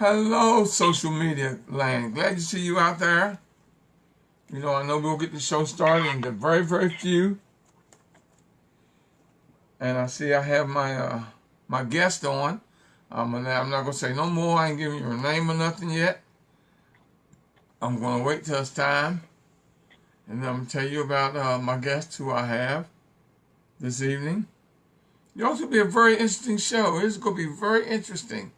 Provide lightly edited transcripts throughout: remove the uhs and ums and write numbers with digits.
Hello, social media land. Glad to see you out there. I know we'll get the show started in the very, very few. And I see I have my guest on. I'm not gonna say no more. I ain't giving you a name or nothing yet. I'm gonna wait till it's time, and I'm gonna tell you about my guest who I have this evening. It's also be a very interesting show. It's gonna be very interesting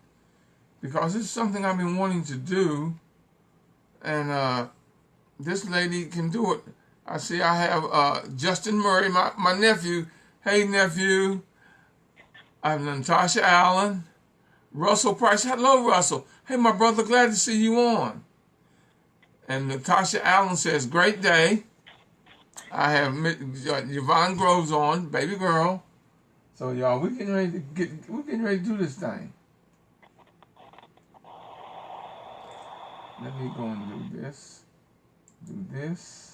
because it's something I've been wanting to do, and this lady can do it. I see I have Justin Murray, my nephew. Hey, nephew. I have Natasha Allen. Russell Price. Hello, Russell. Hey, my brother, glad to see you on. And Natasha Allen says, great day. I have Yvonne Groves on, baby girl. So, y'all, we're getting ready to do this thing. Let me go and do this. Do this.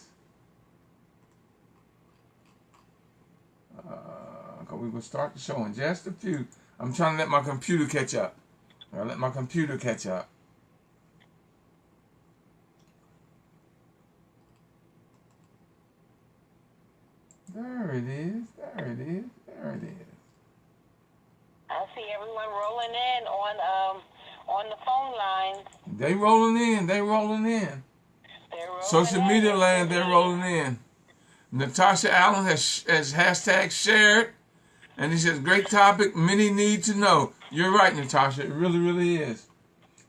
We're going to start the show in just a few. I'm trying to let my computer catch up. I'll let my computer catch up. There it is. There it is. There it is. I see everyone rolling in on the phone lines. They rolling in. They rolling in. They're rolling Social media land, they're rolling in. Natasha Allen has hashtag shared. And he says, great topic, many need to know. You're right, Natasha. It really, really is.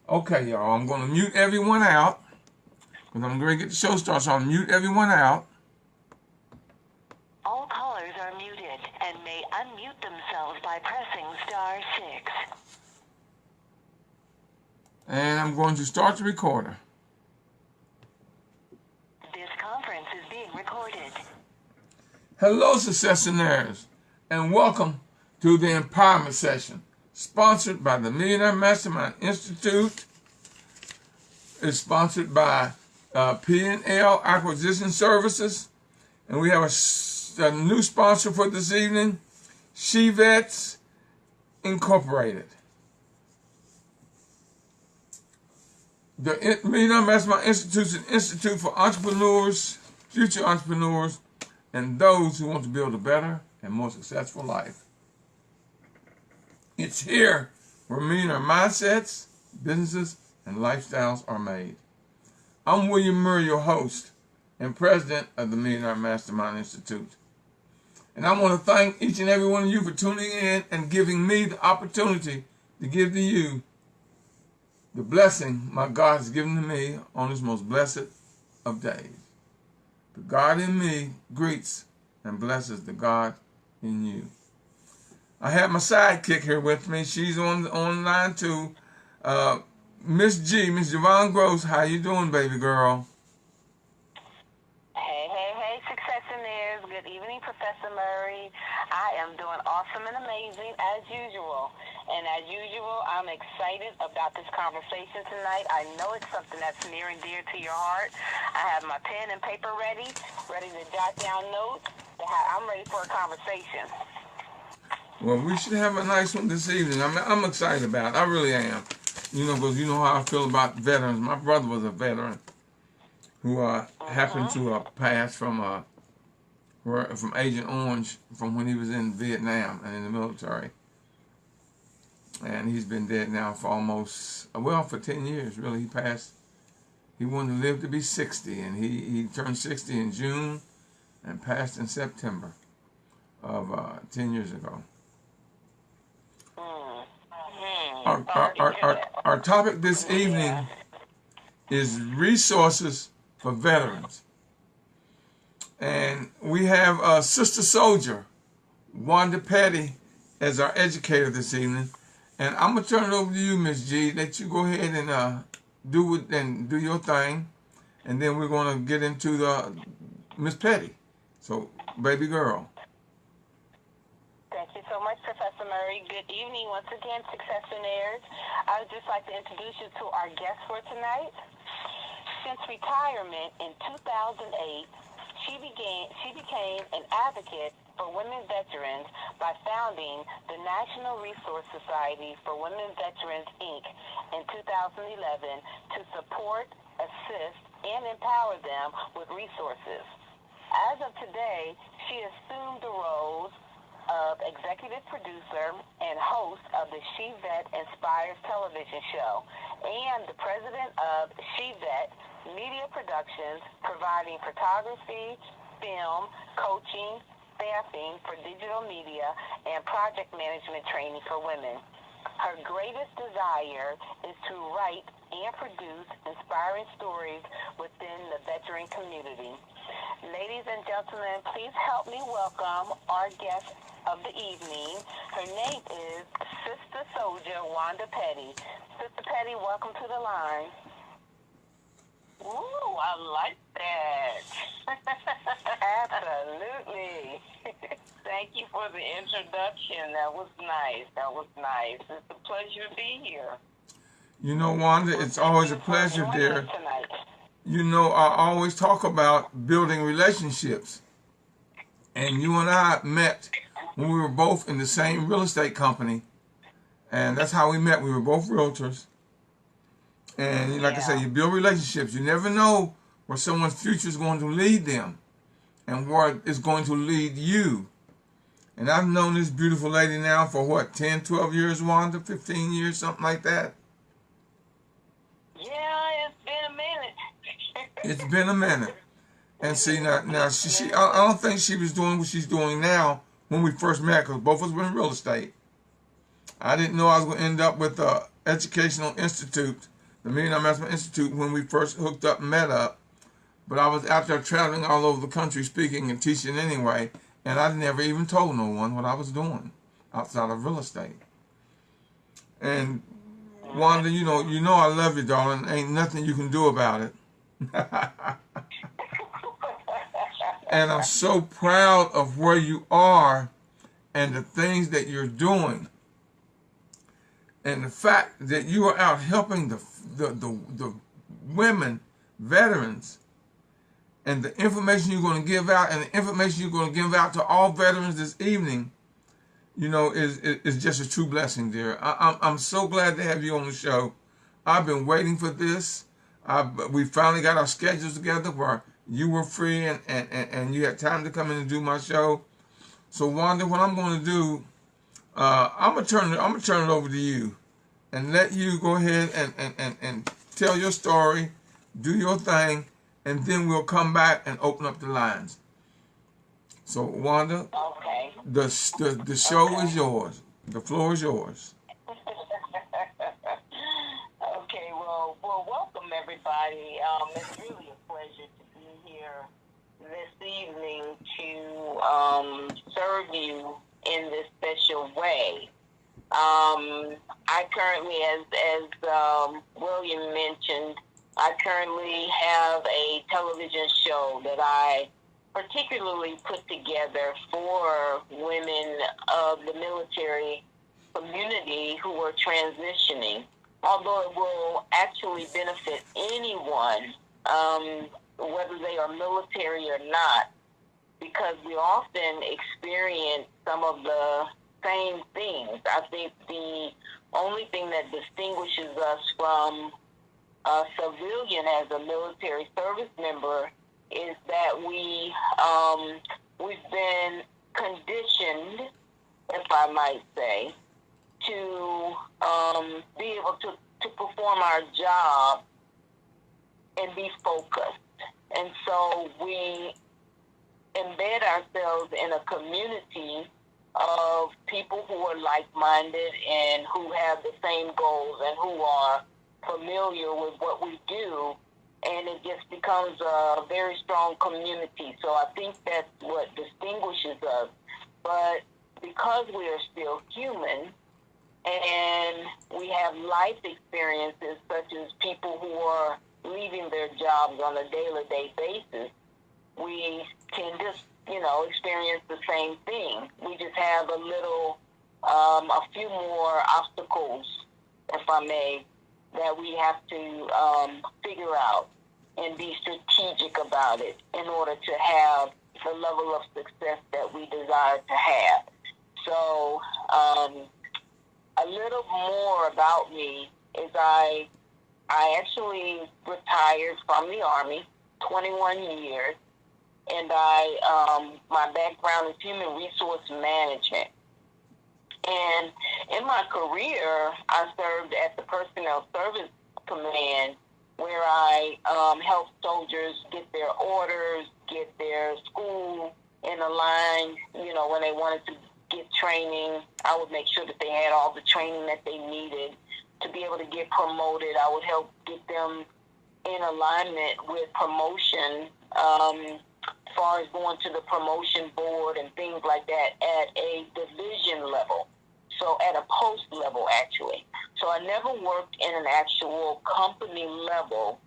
Okay, y'all. I'm going to mute everyone out. Because I'm going to get the show started, so I'll mute everyone out. All callers are muted and may unmute themselves by pressing *6. And I'm going to start the recorder. This conference is being recorded. Hello, successionaires, and welcome to the Empowerment Session, sponsored by the Millionaire Mastermind Institute. It's sponsored by P&L Acquisition Services, and we have a new sponsor for this evening, She-Vets Incorporated. The Millionaire Mastermind Institute is an institute for entrepreneurs, future entrepreneurs, and those who want to build a better and more successful life. It's here where millionaire mindsets, businesses, and lifestyles are made. I'm William Murray, your host and president of the Millionaire Mastermind Institute. And I want to thank each and every one of you for tuning in and giving me the opportunity to give to you the blessing my God has given to me on this most blessed of days. The God in me greets and blesses the God in you. I have my sidekick here with me. She's online too. Miss Miss Yvonne Groves. How you doing, baby girl? Hey, successionaires. Good evening, Professor Murray. I am doing awesome and amazing as usual. And as usual, I'm excited about this conversation tonight. I know it's something that's near and dear to your heart. I have my pen and paper ready to jot down notes. I'm ready for a conversation. Well, we should have a nice one this evening. I'm excited about it. I really am. Because you know how I feel about veterans. My brother was a veteran who happened to pass from Agent Orange from when he was in Vietnam and in the military. And he's been dead now for for 10 years, really. He wanted to live to be 60, and he turned 60 in June and passed in September of 10 years ago. Our topic this evening is resources for veterans. And we have Sister Soldier, Wanda Petty, as our educator this evening. And I'm going to turn it over to you, Miss G. Let you go ahead and do your thing. And then we're going to get into the Miss Petty. So, baby girl. Thank you so much, Professor Murray. Good evening once again, successionaires. I would just like to introduce you to our guest for tonight. Since retirement in 2008, she became an advocate for Women Veterans by founding the National Resource Society for Women Veterans, Inc. in 2011 to support, assist, and empower them with resources. As of today, she assumed the roles of executive producer and host of the She Vet Inspires television show and the president of She Vet Media Productions, providing photography, film, coaching, staffing for digital media, and project management training for women. Her greatest desire is to write and produce inspiring stories within the veteran community. Ladies and gentlemen, please help me welcome our guest of the evening. Her name is Sister Soldier Wanda Petty. Sister Petty, welcome to the line. Ooh, I like that. Absolutely. Thank you for the introduction. That was nice. It's a pleasure to be here. You know, Wanda, it's always a pleasure, dear. Tonight. You know, I always talk about building relationships. And you and I met when we were both in the same real estate company. And that's how we met. We were both realtors. And like I said, you build relationships. You never know where someone's future is going to lead them and where it's going to lead you. And I've known this beautiful lady now for what, 10, 12 years, Wanda? 15 years, something like that? Yeah, it's been a minute. It's been a minute. And see, now I don't think she was doing what she's doing now when we first met, because both of us were in real estate. I didn't know I was going to end up with the Educational Institute, the Millionaire Mastermind Institute, when we first hooked up and met up. But I was out there traveling all over the country speaking and teaching anyway, and I never even told no one what I was doing outside of real estate. And Wanda, you know I love you, darling. Ain't nothing you can do about it. And I'm so proud of where you are and the things that you're doing. And the fact that you are out helping the women, veterans, and the information you're going to give out and the information you're going to give out to all veterans this evening, you know, is just a true blessing, dear. I'm so glad to have you on the show. I've been waiting for this. We finally got our schedules together where you were free and you had time to come in and do my show. So Wanda, what I'm going to do, I'm gonna turn it over to you and let you go ahead and tell your story, do your thing, and then we'll come back and open up the lines. So Wanda, Okay. the show is yours. The floor is yours. Okay, well, welcome everybody. It's really a pleasure to be here this evening to serve you in this special way. I currently, as William mentioned, I currently have a television show that I particularly put together for women of the military community who are transitioning, although it will actually benefit anyone, whether they are military or not, because we often experience some of the same things. I think the only thing that distinguishes us from a civilian as a military service member is that we've been conditioned, if I might say, to be able to perform our job and be focused. And so we embed ourselves in a community of people who are like-minded and who have the same goals and who are familiar with what we do, and it just becomes a very strong community. So I think that's what distinguishes us. But because we are still human and we have life experiences such as people who are leaving their jobs on a day-to-day basis, we can just, experience the same thing. We just have a few more obstacles, if I may, that we have to figure out and be strategic about it in order to have the level of success that we desire to have. So, a little more about me is I actually retired from the Army, 21 years, and my background is human resource management. And in my career, I served at the Personnel Service Command, where I helped soldiers get their orders, get their school in a line. You know, when they wanted to get training, I would make sure that they had all the training that they needed to be able to get promoted. I would help get them in alignment with promotion, as far as going to the promotion board and things like that at a division level. So at a post level, actually. So I never worked in an actual company level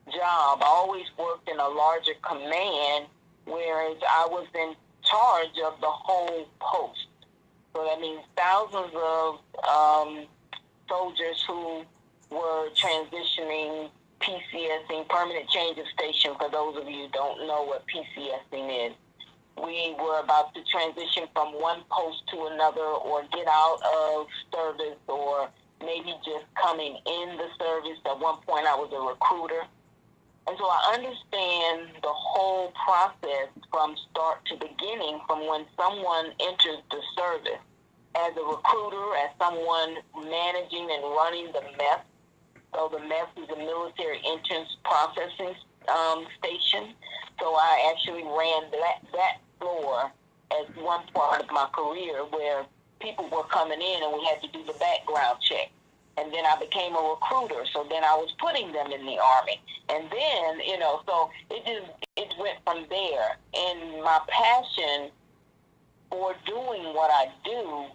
job. I always worked in a larger command, whereas I was in charge of the whole post. So that means thousands of soldiers who were transitioning, PCSing, permanent change of station, for those of you who don't know what PCSing is. We were about to transition from one post to another, or get out of service, or maybe just coming in the service. At one point I was a recruiter. And so I understand the whole process from start to beginning, from when someone enters the service as a recruiter, as someone managing and running the MES. So the MES is a military entrance processing station. So I actually ran that floor as one part of my career, where people were coming in and we had to do the background check. And then I became a recruiter, so then I was putting them in the Army. And then, you know, so it went from there. And my passion for doing what I do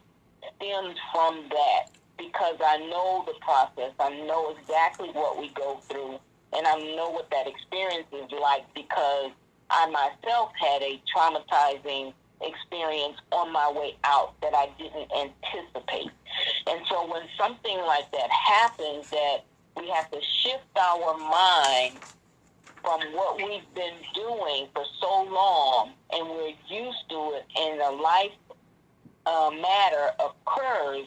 stems from that, because I know the process. I know exactly what we go through, and I know what that experience is like, because I myself had a traumatizing experience on my way out that I didn't anticipate. And so when something like that happens, that we have to shift our mind from what we've been doing for so long, and we're used to it, and a life matter occurs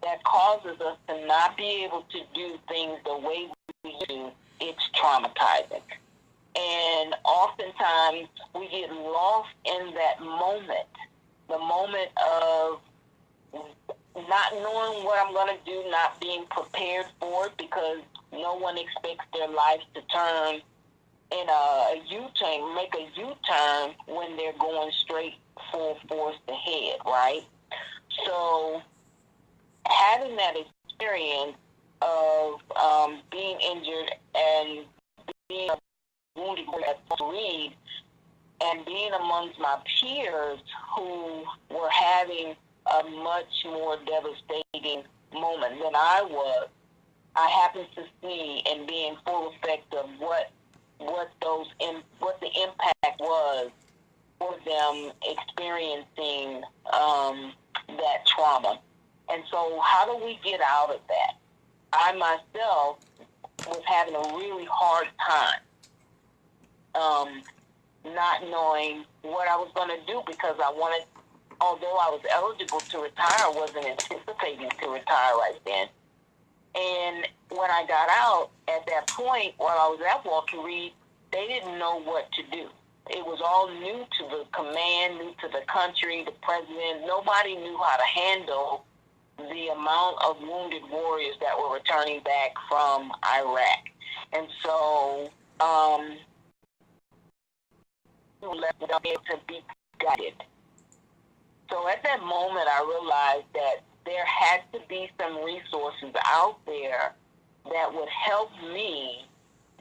that causes us to not be able to do things the way we do, it's traumatizing. And oftentimes we get lost in that moment, the moment of not knowing what I'm going to do, not being prepared for it, because no one expects their life to turn in a U-turn, make a U-turn when they're going straight full force ahead, right? So having that experience of being injured and being wounded at Reed, and being amongst my peers who were having a much more devastating moment than I was, I happened to see and be in full effect of what the impact was for them experiencing that trauma. And so how do we get out of that? I myself was having a really hard time not knowing what I was going to do, because although I was eligible to retire, I wasn't anticipating to retire right then. And when I got out at that point, while I was at Walter Reed, they didn't know what to do. It was all new to the command, new to the country, the president. Nobody knew how to handle the amount of wounded warriors that were returning back from Iraq. And so left without being able to be guided. So at that moment, I realized that there had to be some resources out there that would help me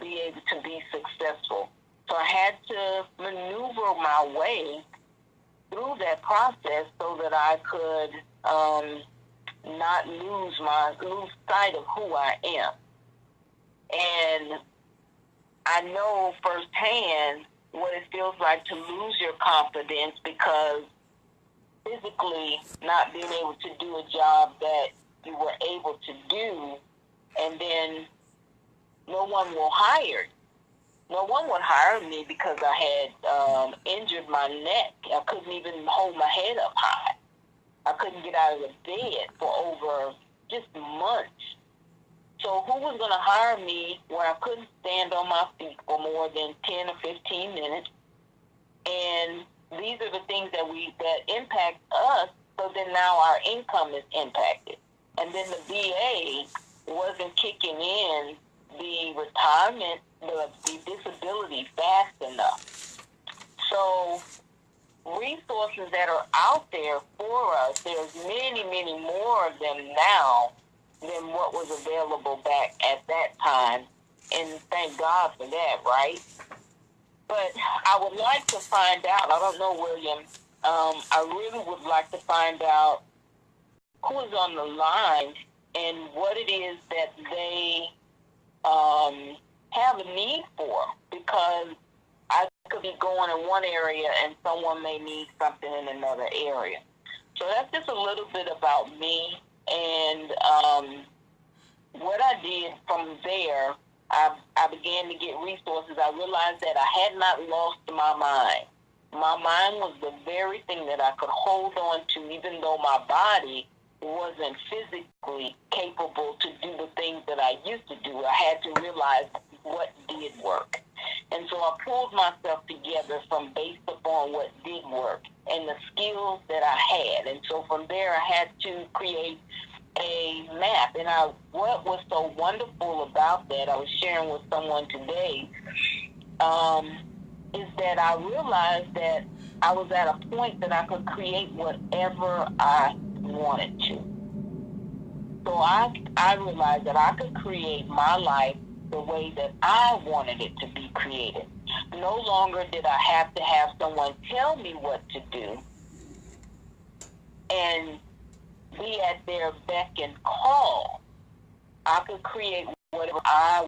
be able to be successful. So I had to maneuver my way through that process so that I could not lose sight of who I am. And I know firsthand what it feels like to lose your confidence, because physically not being able to do a job that you were able to do, and then no one will hire you. no one would hire me because I had injured my neck. I couldn't even hold my head up high. I couldn't get out of the bed for over just months. So who was going to hire me where I couldn't stand on my feet for more than 10 or 15 minutes? And these are the things that impact us, so then now our income is impacted. And then the VA wasn't kicking in the retirement, the disability fast enough. So resources that are out there for us, there's many, many more of them now than what was available back at that time. And thank God for that, right? But I would like to find out, I don't know, William, I really would like to find out who is on the line and what it is that they have a need for, because I could be going in one area and someone may need something in another area. So that's just a little bit about me. And what I did from there, I began to get resources. I realized that I had not lost my mind. My mind was the very thing that I could hold on to, even though my body wasn't physically capable to do the things that I used to do. I had to realize what did work. And so I pulled myself together from based upon what did work and the skills that I had. And so from there, I had to create a map. And what was so wonderful about that, I was sharing with someone today, is that I realized that I was at a point that I could create whatever I wanted to. So I realized that I could create my life the way that I wanted it to be created. No longer did I have to have someone tell me what to do and be at their beck and call. I could create whatever I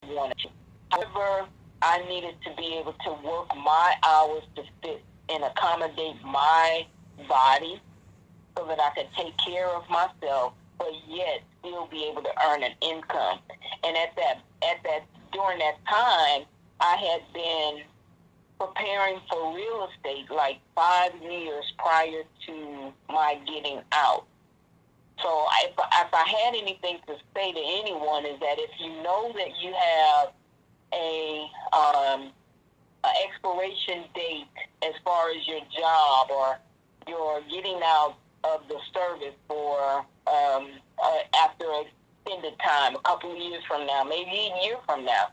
wanted to. However, I needed to be able to work my hours to fit and accommodate my body so that I could take care of myself, but yet still be able to earn an income. And during that time, I had been preparing for real estate like 5 years prior to my getting out. So if I had anything to say to anyone, is that if you know that you have a expiration date as far as your job, or you're getting out of the service for after an extended time, a couple of years from now, maybe a year from now,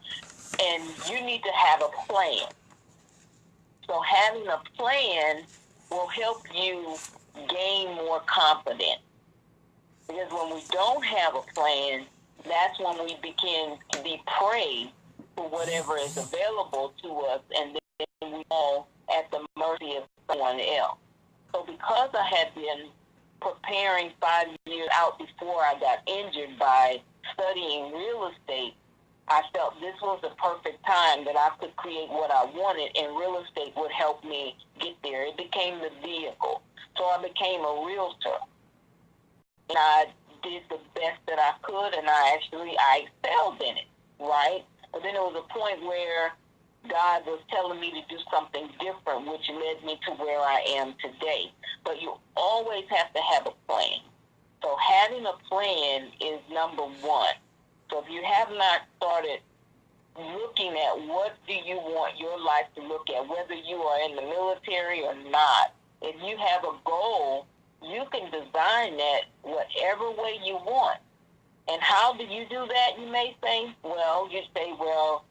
and you need to have a plan. So having a plan will help you gain more confidence. Because when we don't have a plan, that's when we begin to be prey to whatever is available to us, and then we fall at the mercy of someone else. So because I had been preparing 5 years out before I got injured by studying real estate, I felt this was the perfect time that I could create what I wanted, and real estate would help me get there. It became the vehicle. So I became a realtor. And I did the best that I could, and I excelled in it, right? But then there was a point where God was telling me to do something different, which led me to where I am today. But you always have to have a plan. So having a plan is number one. So if you have not started looking at what do you want your life to look at, whether you are in the military or not, if you have a goal, you can design that whatever way you want. And how do you do that, you may say? Well, you say, well,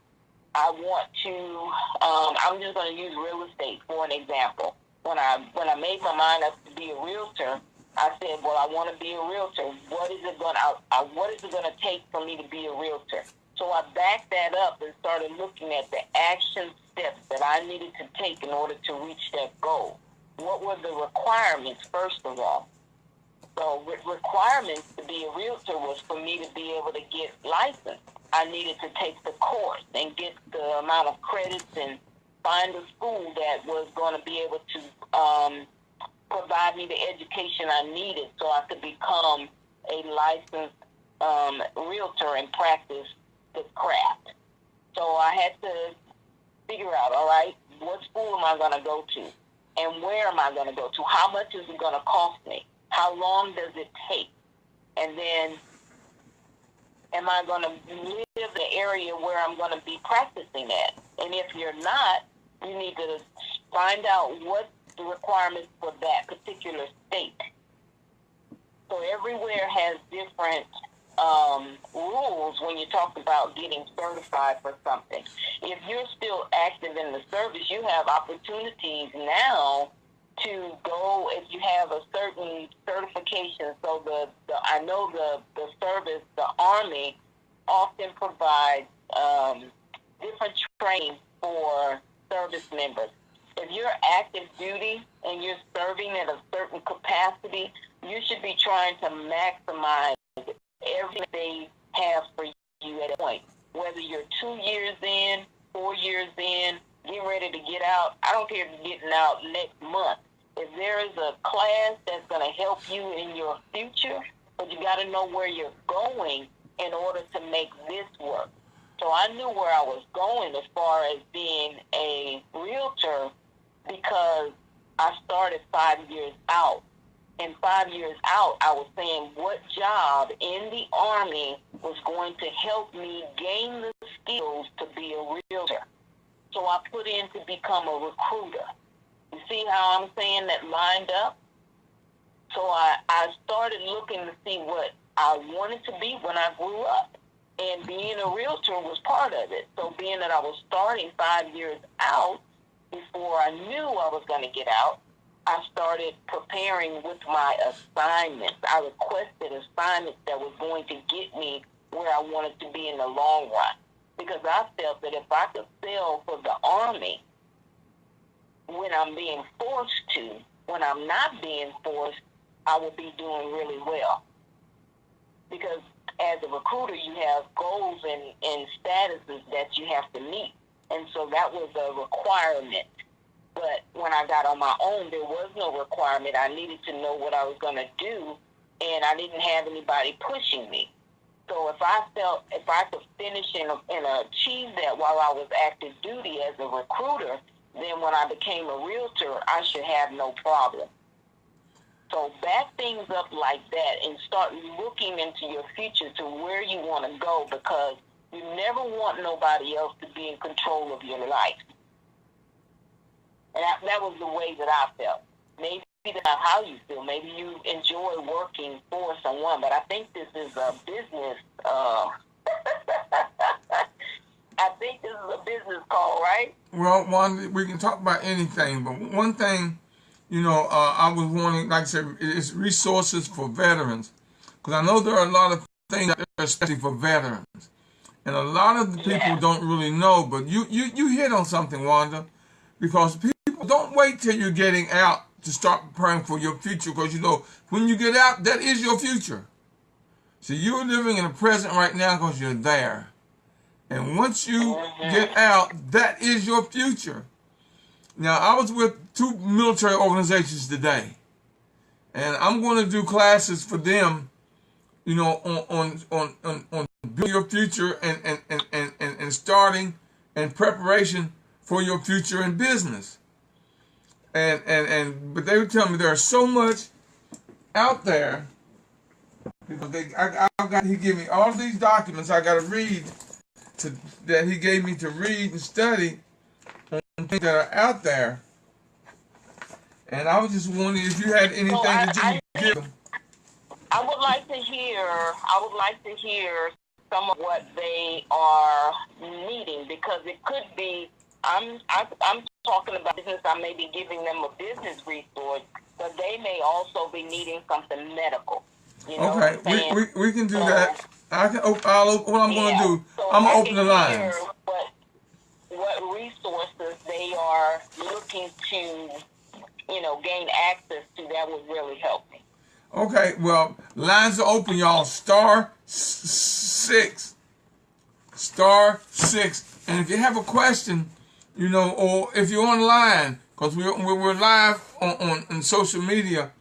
I want to, I'm just going to use real estate for an example. When I made my mind up to be a realtor, I said, well, I want to be a realtor. What is it going to take for me to be a realtor? So I backed that up and started looking at the action steps that I needed to take in order to reach that goal. What were the requirements, first of all? So requirements to be a realtor was for me to be able to get licensed. I needed to take the course and get the amount of credits and find a school that was going to be able to provide me the education I needed so I could become a licensed realtor and practice the craft. So I had to figure out, all right, what school am I going to go to? And where am I going to go to? How much is it going to cost me? How long does it take? And then, am I going to live in the area where I'm going to be practicing at? And if you're not, you need to find out what the requirements for that particular state. So everywhere has different rules when you talk about getting certified for something. If you're still active in the service, you have opportunities now to go if you have a certain certification. So I know the service, the Army, often provides different training for service members. If you're active duty and you're serving at a certain capacity, you should be trying to maximize everything they have for you at a point. Whether you're 2 years in, 4 years in, getting ready to get out, I don't care if you're getting out next month. If there is a class that's going to help you in your future, but you got to know where you're going in order to make this work. So I knew where I was going as far as being a realtor because I started 5 years out. And 5 years out, I was saying what job in the Army was going to help me gain the skills to be a realtor. So I put in to become a recruiter. You see how I'm saying that lined up? So I started looking to see what I wanted to be when I grew up. And being a realtor was part of it. So being that I was starting 5 years out, before I knew I was going to get out, I started preparing with my assignments. I requested assignments that was going to get me where I wanted to be in the long run. Because I felt that if I could sell for the Army when I'm being forced to, when I'm not being forced, I would be doing really well. Because as a recruiter, you have goals and statuses that you have to meet. And so that was a requirement. But when I got on my own, there was no requirement. I needed to know what I was going to do, and I didn't have anybody pushing me. So if I felt if I could finish and achieve that while I was active duty as a recruiter, then when I became a realtor, I should have no problem. So back things up like that and start looking into your future to where you want to go, because you never want nobody else to be in control of your life. And that was the way that I felt. Maybe that's not how you feel. Maybe you enjoy working for someone, but I think this is a business. I think this is a business call, right? Well, we can talk about anything, but one thing, I was wanting, like I said, is resources for veterans, because I know there are a lot of things out there, especially for veterans, and a lot of the people don't really know. But you hit on something, Wanda, because people don't wait till you're getting out to start preparing for your future, because when you get out, that is your future. So you're living in the present right now because you're there. And once you get out, that is your future. Now, I was with 2 military organizations today, and I'm going to do classes for them, on building your future and starting and preparation for your future in business. But they would tell me there's so much out there, because he gave me all these documents I got to read, that he gave me to read and study on things that are out there. And I was just wondering if you had anything that you could give them. I would like to hear some of what they are needing, because it could be I'm talking about business. I may be giving them a business resource, but they may also be needing something medical. Okay, we can do that. What I'm going to do, so I'm going to open the lines. What resources they are looking to, gain access to, that would really help me. Okay, well, lines are open, y'all. *6. *6. And if you have a question, or if you're online, because we're live on social media,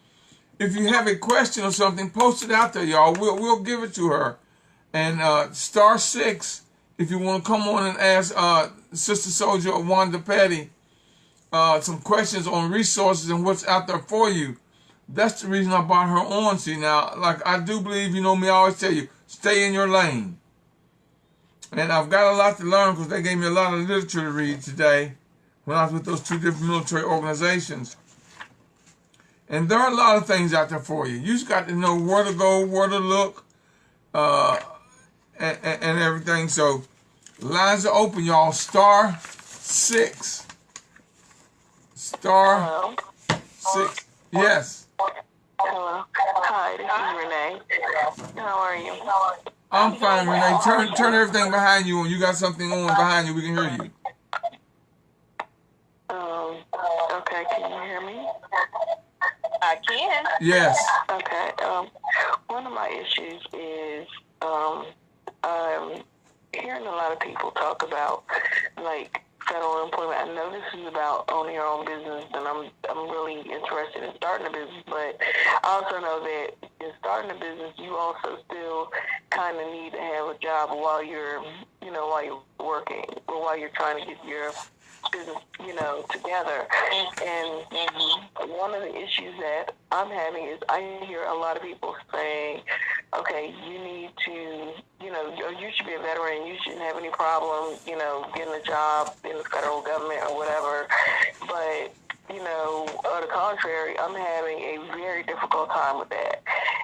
if you have a question or something, post it out there, y'all. We'll give it to her. And *6 if you want to come on and ask Sister Soldier or Wanda Petty some questions on resources and what's out there for you. That's the reason I brought her on. See, now, like I do believe, you know me, I always tell you, stay in your lane. And I've got a lot to learn because they gave me a lot of literature to read today when I was with those 2 different military organizations. And there are a lot of things out there for you. You just got to know where to go, where to look, and everything. So, lines are open, y'all. *6. Hello. *6. Yes. Hello. Hi, this is Renee. How are you? I'm fine, Renee. Turn everything behind you. When you got something on behind you, we can hear you. Okay, can you hear me? I can. Yes. Okay. One of my issues is I'm hearing a lot of people talk about like federal employment. I know this is about owning your own business, and I'm really interested in starting a business. But I also know that in starting a business, you also still kind of need to have a job while you're working or while you're trying to get your business, together. And one of the issues that I'm having is I hear a lot of people saying, okay, you need to, you should be a veteran, you shouldn't have any problem, getting a job in the federal government or whatever. But, on the contrary, I'm having a very difficult time with that.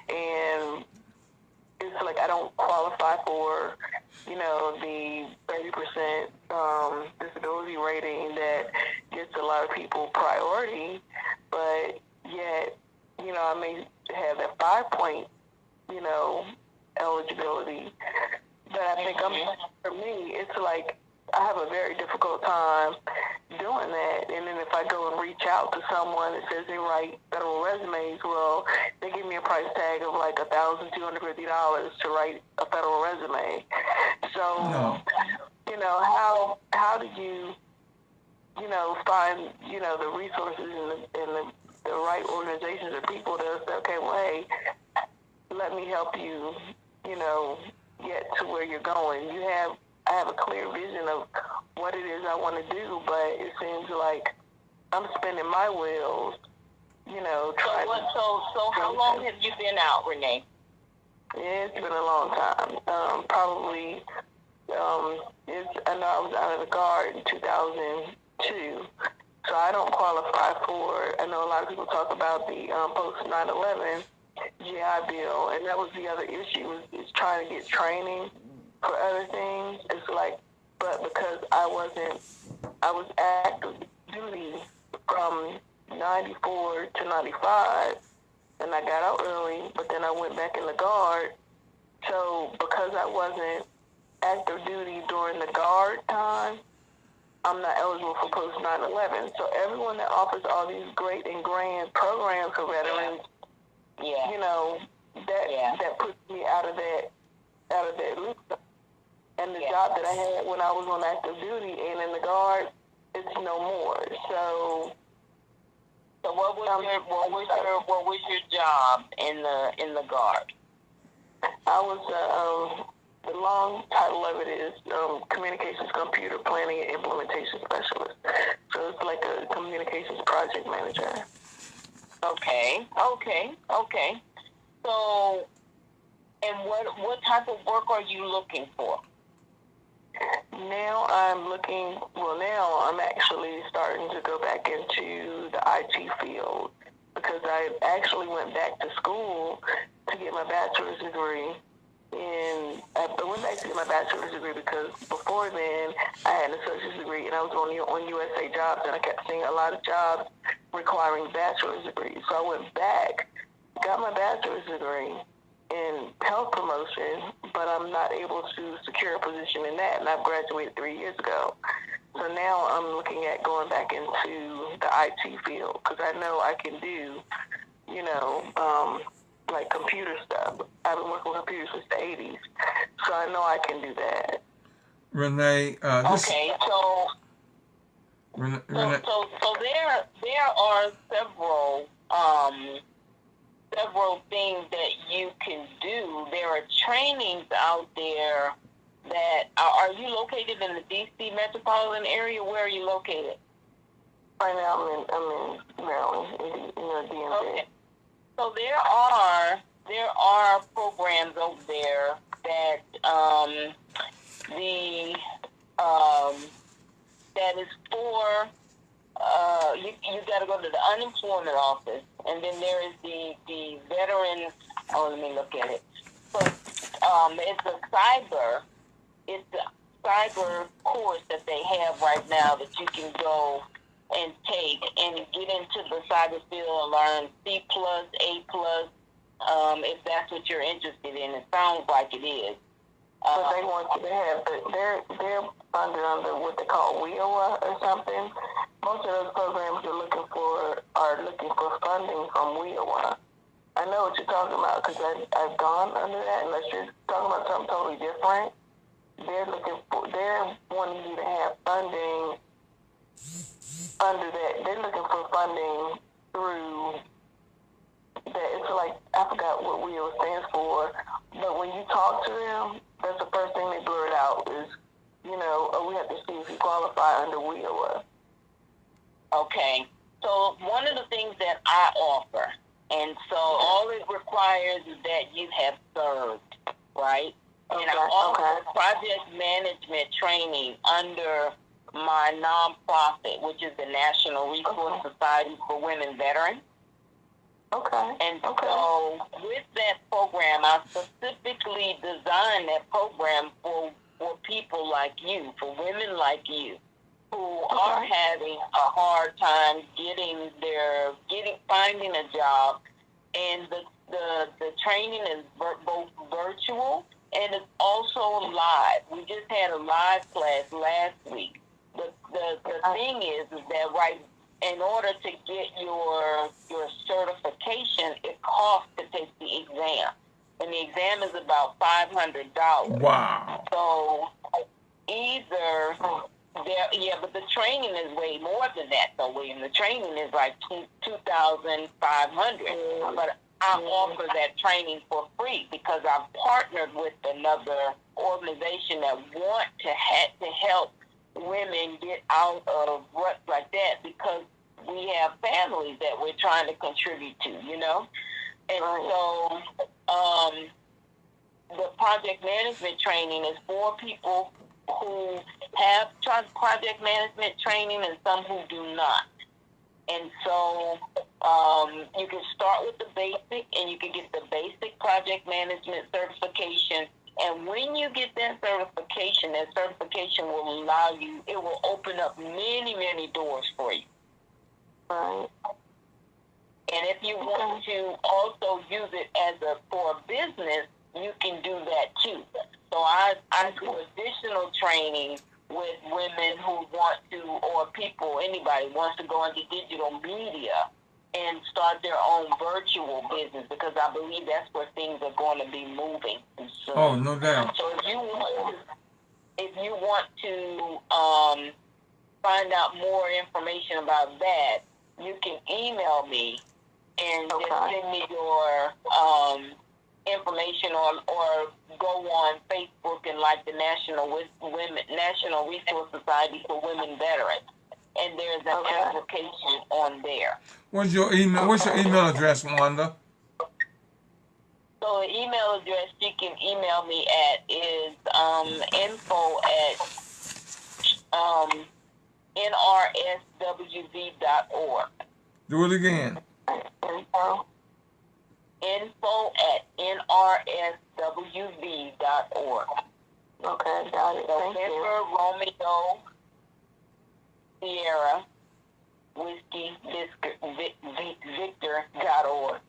And it's like I don't qualify for, the 30% disability rating that gets a lot of people priority, but yet, I may have that 5-point, eligibility. But I think for me, it's like I have a very difficult time doing that. And then if I go and reach out to someone that says they write federal resumes, well, they give me a price tag of like $1,250 to write a federal resume. So, No. how do you, find, the resources and the right organizations or people to say, okay, well, hey, let me help you, get to where you're going. I have a clear vision of what it is I want to do, but it seems like I'm spinning my wheels, trying to... So how long have you been out, Renee? It's been a long time. Probably, I know I was out of the Guard in 2002, so I don't qualify for... I know a lot of people talk about the post 9/11 GI Bill, and that was the other issue, is trying to get training for other things. It's like, but because I was active duty from 94 to 95, and I got out early, but then I went back in the Guard. So because I wasn't active duty during the Guard time, I'm not eligible for post 9/11. So everyone that offers all these great and grand programs for veterans, that puts me out of that loop. And the job that I had when I was on active duty and in the Guard, it's no more. So what was your job in the Guard? I was the long title of it is Communications Computer Planning and Implementation Specialist. So it's like a communications project manager. Okay. So, and what type of work are you looking for? Now I'm actually starting to go back into the IT field because I actually went back to school to get my bachelor's degree. And I went back to get my bachelor's degree because before then I had an associate's degree and I was on USA Jobs, and I kept seeing a lot of jobs requiring bachelor's degrees. So I went back, got my bachelor's degree in health promotion, but I'm not able to secure a position in that, and I've graduated 3 years ago. So now I'm looking at going back into the IT field because I know I can do, like computer stuff. I've been working with computers since the 80s, so I know I can do that. Renee, Okay, so there are several things that you can do. There are trainings out there that are you located in the D.C. metropolitan area? Where are you located? Right now, I'm in Maryland, in the DMV. Okay. So there are programs over there that that is for you got to go to the unemployment office, and then there is the veteran. Oh, let me look at it. So it's a cyber course that they have right now that you can go and take and get into the cyber field and learn C+, A+, if that's what you're interested in. It sounds like it is. But they want you to have they're funded under what they call WIOA or something. Most of those programs are looking for funding from WIOA. I know what you're talking about because I've gone under that. Unless you're talking about something totally different, they're wanting you to have funding under that. They're looking for funding through that. It's like, I forgot what WIOA stands for, but when you talk to them, that's the first thing they blurt out is, we have to see if you qualify under WIOA. Okay. So one of the things that I offer, and so all it requires is that you have served, right? Okay. And I offer project management training under my nonprofit, which is the National Resource Society for Women Veterans. Okay. And so with that program, I specifically designed that program for people like you, for women like you, who are having a hard time finding a job. And the training is both virtual and it's also live. We just had a live class last week. The thing is that in order to get your certification, it costs to take the exam. And the exam is about $500. Wow. So but the training is way more than that, though, William. The training is like $2,500. But I offer that training for free because I've partnered with another organization that want to help women get out of ruts like that because we have families that we're trying to contribute to, And so the project management training is for people who have project management training and some who do not. And so you can start with the basic and you can get the basic project management certification. And when you get that certification will allow you, it will open up many, many doors for you. Right. And if you want to also use it for a business, you can do that too. So I do additional training with women who want to, or people, anybody wants to go into digital media and start their own virtual business because I believe that's where things are going to be moving. So, Oh, no doubt. So if you want to find out more information about that, you can email me and just send me your information or go on Facebook and like the National Resource Society for Women Veterans. And there's an application on there. What's your email address, Wanda? So the email address you can email me at is info@nrswv.org. Do it again. info@nrswv.org. Okay, got it. Thank November you. Romeo Sierra Whiskey Victor.org.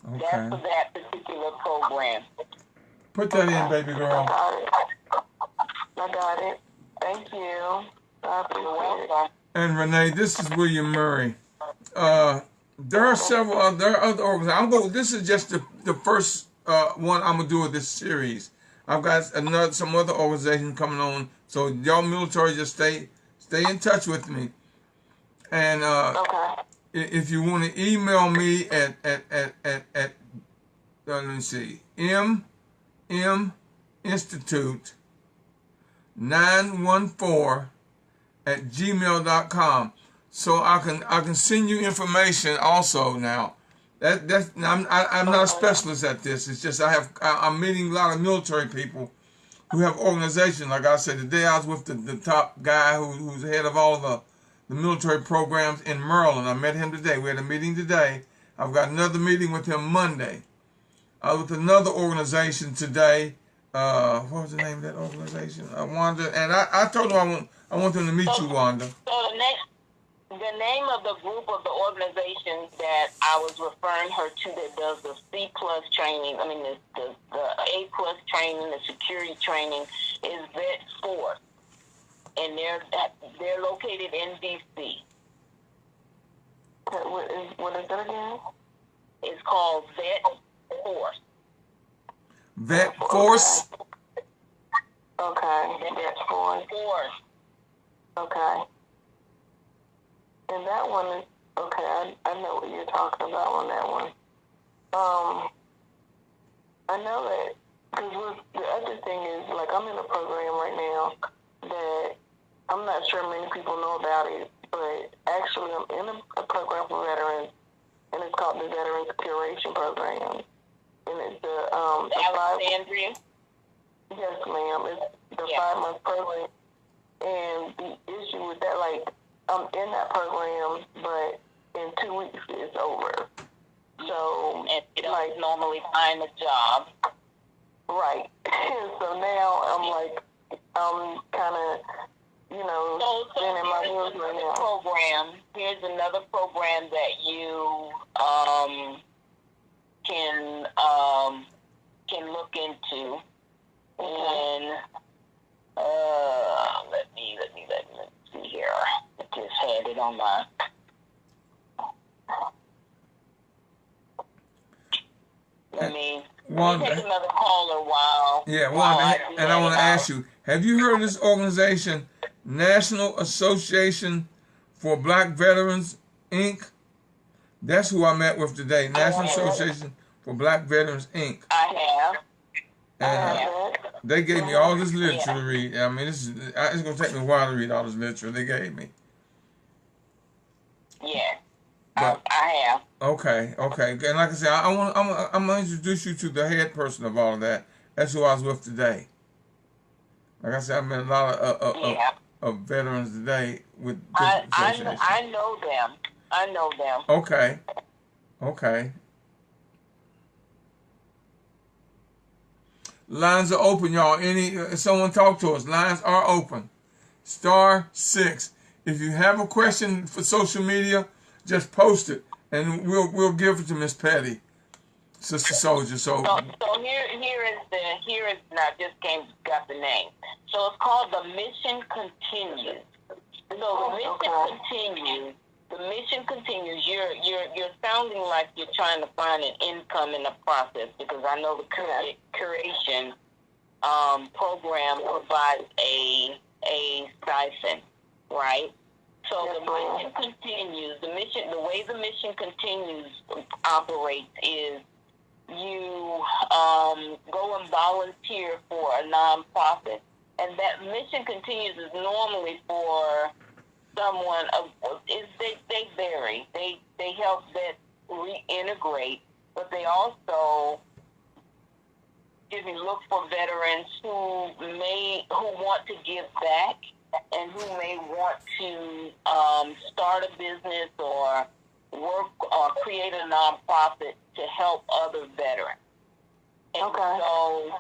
Okay. That's for that particular program. Put that in, baby girl. I got it. Thank you. I appreciate it. And Renee, this is William Murray. There are several. There are other organizations. This is just the first one I'm gonna do of this series. I've got some other organizations coming on. So y'all military, just stay in touch with me. And if you want to email me at let me see, Institute 914@gmail.com. So I can send you information also now. I'm not a specialist at this. It's just I'm meeting a lot of military people who have organizations. Like I said, today I was with the top guy who's the head of all of the military programs in Maryland. I met him today. We had a meeting today. I've got another meeting with him Monday. I was with another organization today. What was the name of that organization? Wanda. And I told him I want them to meet you, Wanda. So the name of the group of the organization that I was referring her to that does the C+ training, the A+ training, the security training, is Vet Force, and they're located in DC. What is it again? It's called Vet Force. Vet Force. Okay. Vet Force. Okay. And that one is okay. I know what you're talking about on that one. I know that because the other thing is, like, I'm in a program right now that I'm not sure many people know about it, but actually I'm in a program for veterans, and it's called the Veterans Curation Program, and it's the Alexandria. Yes, ma'am. It's the 5-month program, and the issue with that, like, I'm in that program, but in 2 weeks it's over. So, and you don't normally find a job. Right. So now I'm kind of, spinning my wheels right now. Here's another program that you can look into. And let me see here. I just had it on my. Let me take another caller while. Yeah, Wanda, and I want to ask you: have you heard of this organization, National Association for Black Veterans, Inc.? That's who I met with today. National Association for Black Veterans, Inc. I have. And they gave me all this literature to read. I mean, it's going to take me a while to read all this literature they gave me. Yeah, but, I have. Okay. And like I said, I'm gonna introduce you to the head person of all of that. That's who I was with today. Like I said, I met a lot of veterans today with different associations. I know them. Okay. Lines are open, y'all. Someone talk to us. Lines are open. *6. If you have a question for social media, just post it, and we'll give it to Miss Patty, Sister Soldier. So here is now just got the name. So it's called The Mission Continues. So the mission continues. You're sounding like you're trying to find an income in the process, because I know the curation program provides a stipend, right? So the mission continues. The way the mission continues operates is you go and volunteer for a nonprofit, and that mission continues is normally for someone they vary. They help that reintegrate, but they also look for veterans who want to give back and who may want to start a business or work or create a nonprofit to help other veterans. And so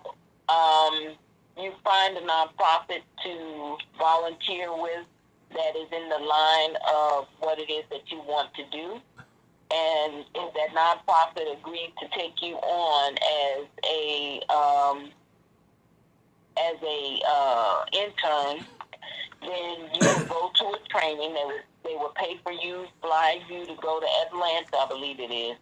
you find a nonprofit to volunteer with that is in the line of what it is that you want to do. And if that nonprofit agrees to take you on as a intern, then you will go to a training. They will pay for you, fly you to go to Atlanta, I believe it is.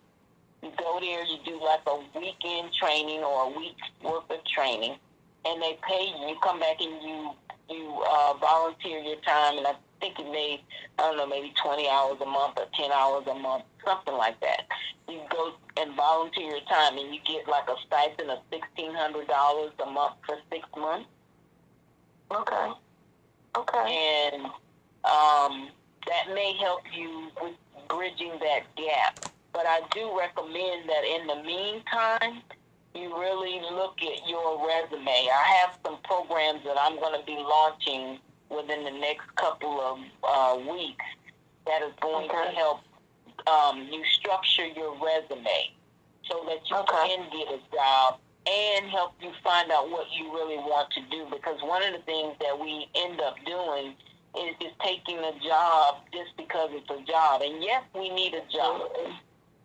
You go there, you do like a weekend training or a week's worth of training, and they pay you. You come back and you volunteer your time, and I think it maybe 20 hours a month or 10 hours a month, something like that. You go and volunteer your time, and you get like a stipend of $1,600 a month for 6 months. Okay. Okay. And that may help you with bridging that gap. But I do recommend that in the meantime, you really look at your resume. I have some programs that I'm going to be launching within the next couple of weeks that is going to help you structure your resume so that you can get a job and help you find out what you really want to do. Because one of the things that we end up doing is just taking a job just because it's a job. And yes, we need a job.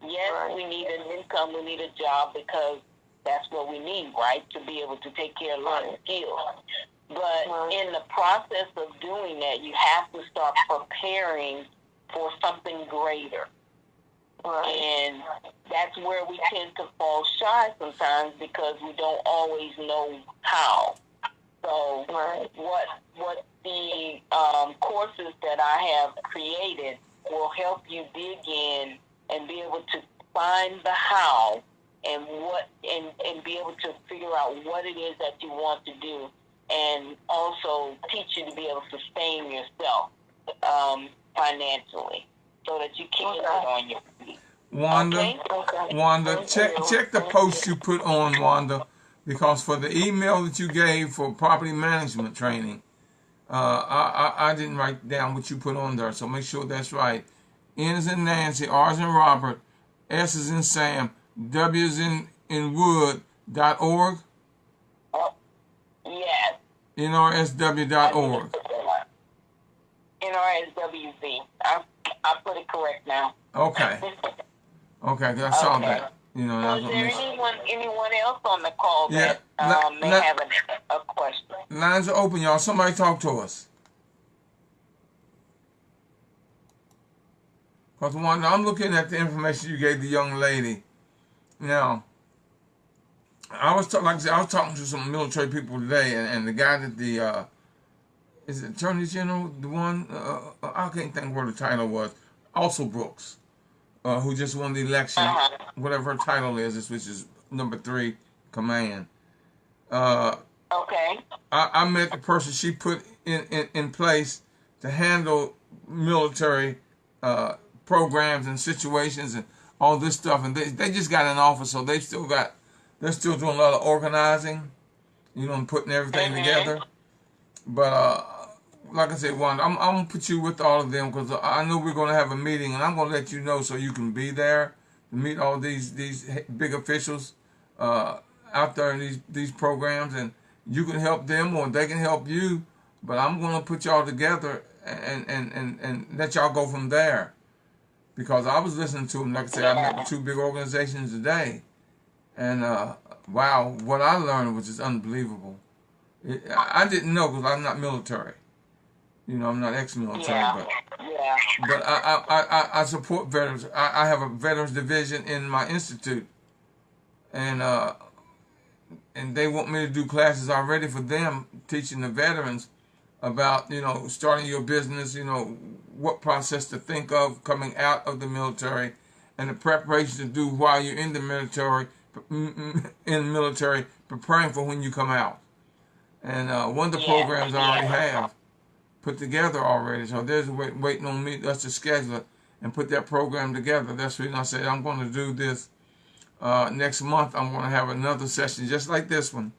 Yes, we need an income. We need a job because that's what we need, right, to be able to take care of life skills. But in the process of doing that, you have to start preparing for something greater. And that's where we tend to fall shy sometimes because we don't always know how. So what the courses that I have created will help you dig in and be able to find the how and what and be able to figure out what it is that you want to do, and also teach you to be able to sustain yourself financially so that you can get on your feet. Wanda, check the post you put on, Wanda, because for the email that you gave for property management training, I didn't write down what you put on there, so make sure that's right. N is in Nancy, R is in Robert, S is in Sam, W is in Wood.org. Yes. NRSW.org. NRSWV. I put it correct now. Okay. Okay, I saw that. You know, so is there anyone else on the call that may have a question? Lines are open, y'all. Somebody talk to us. Because Wanda, I'm looking at the information you gave the young lady. Now, I was talking to some military people today, and the guy that is it Attorney General, the one I can't think what the title was, also Brooks, who just won the election, whatever her title is, which is number 3 command. I met the person she put in place to handle military programs and situations and all this stuff, and they just got in office, so they're still doing a lot of organizing, you know, and putting everything together. But like I said, Wanda, I'm gonna put you with all of them because I know we're gonna have a meeting, and I'm gonna let you know so you can be there to meet all these big officials out there in these programs, and you can help them or they can help you. But I'm gonna put y'all together and let y'all go from there. Because I was listening to them, like I said, I met with 2 big organizations today, and wow, what I learned was just unbelievable. I didn't know because I'm not military, you know, I'm not ex-military, but I support veterans. I have a veterans division in my institute, and they want me to do classes already for them, teaching the veterans about, you know, starting your business, you know, what process to think of coming out of the military, and the preparation to do while you're in the military, preparing for when you come out. And one of the programs I already have put together already, so there's waiting on us to schedule it and put that program together. That's the reason I said I'm going to do this next month. I'm going to have another session just like this one.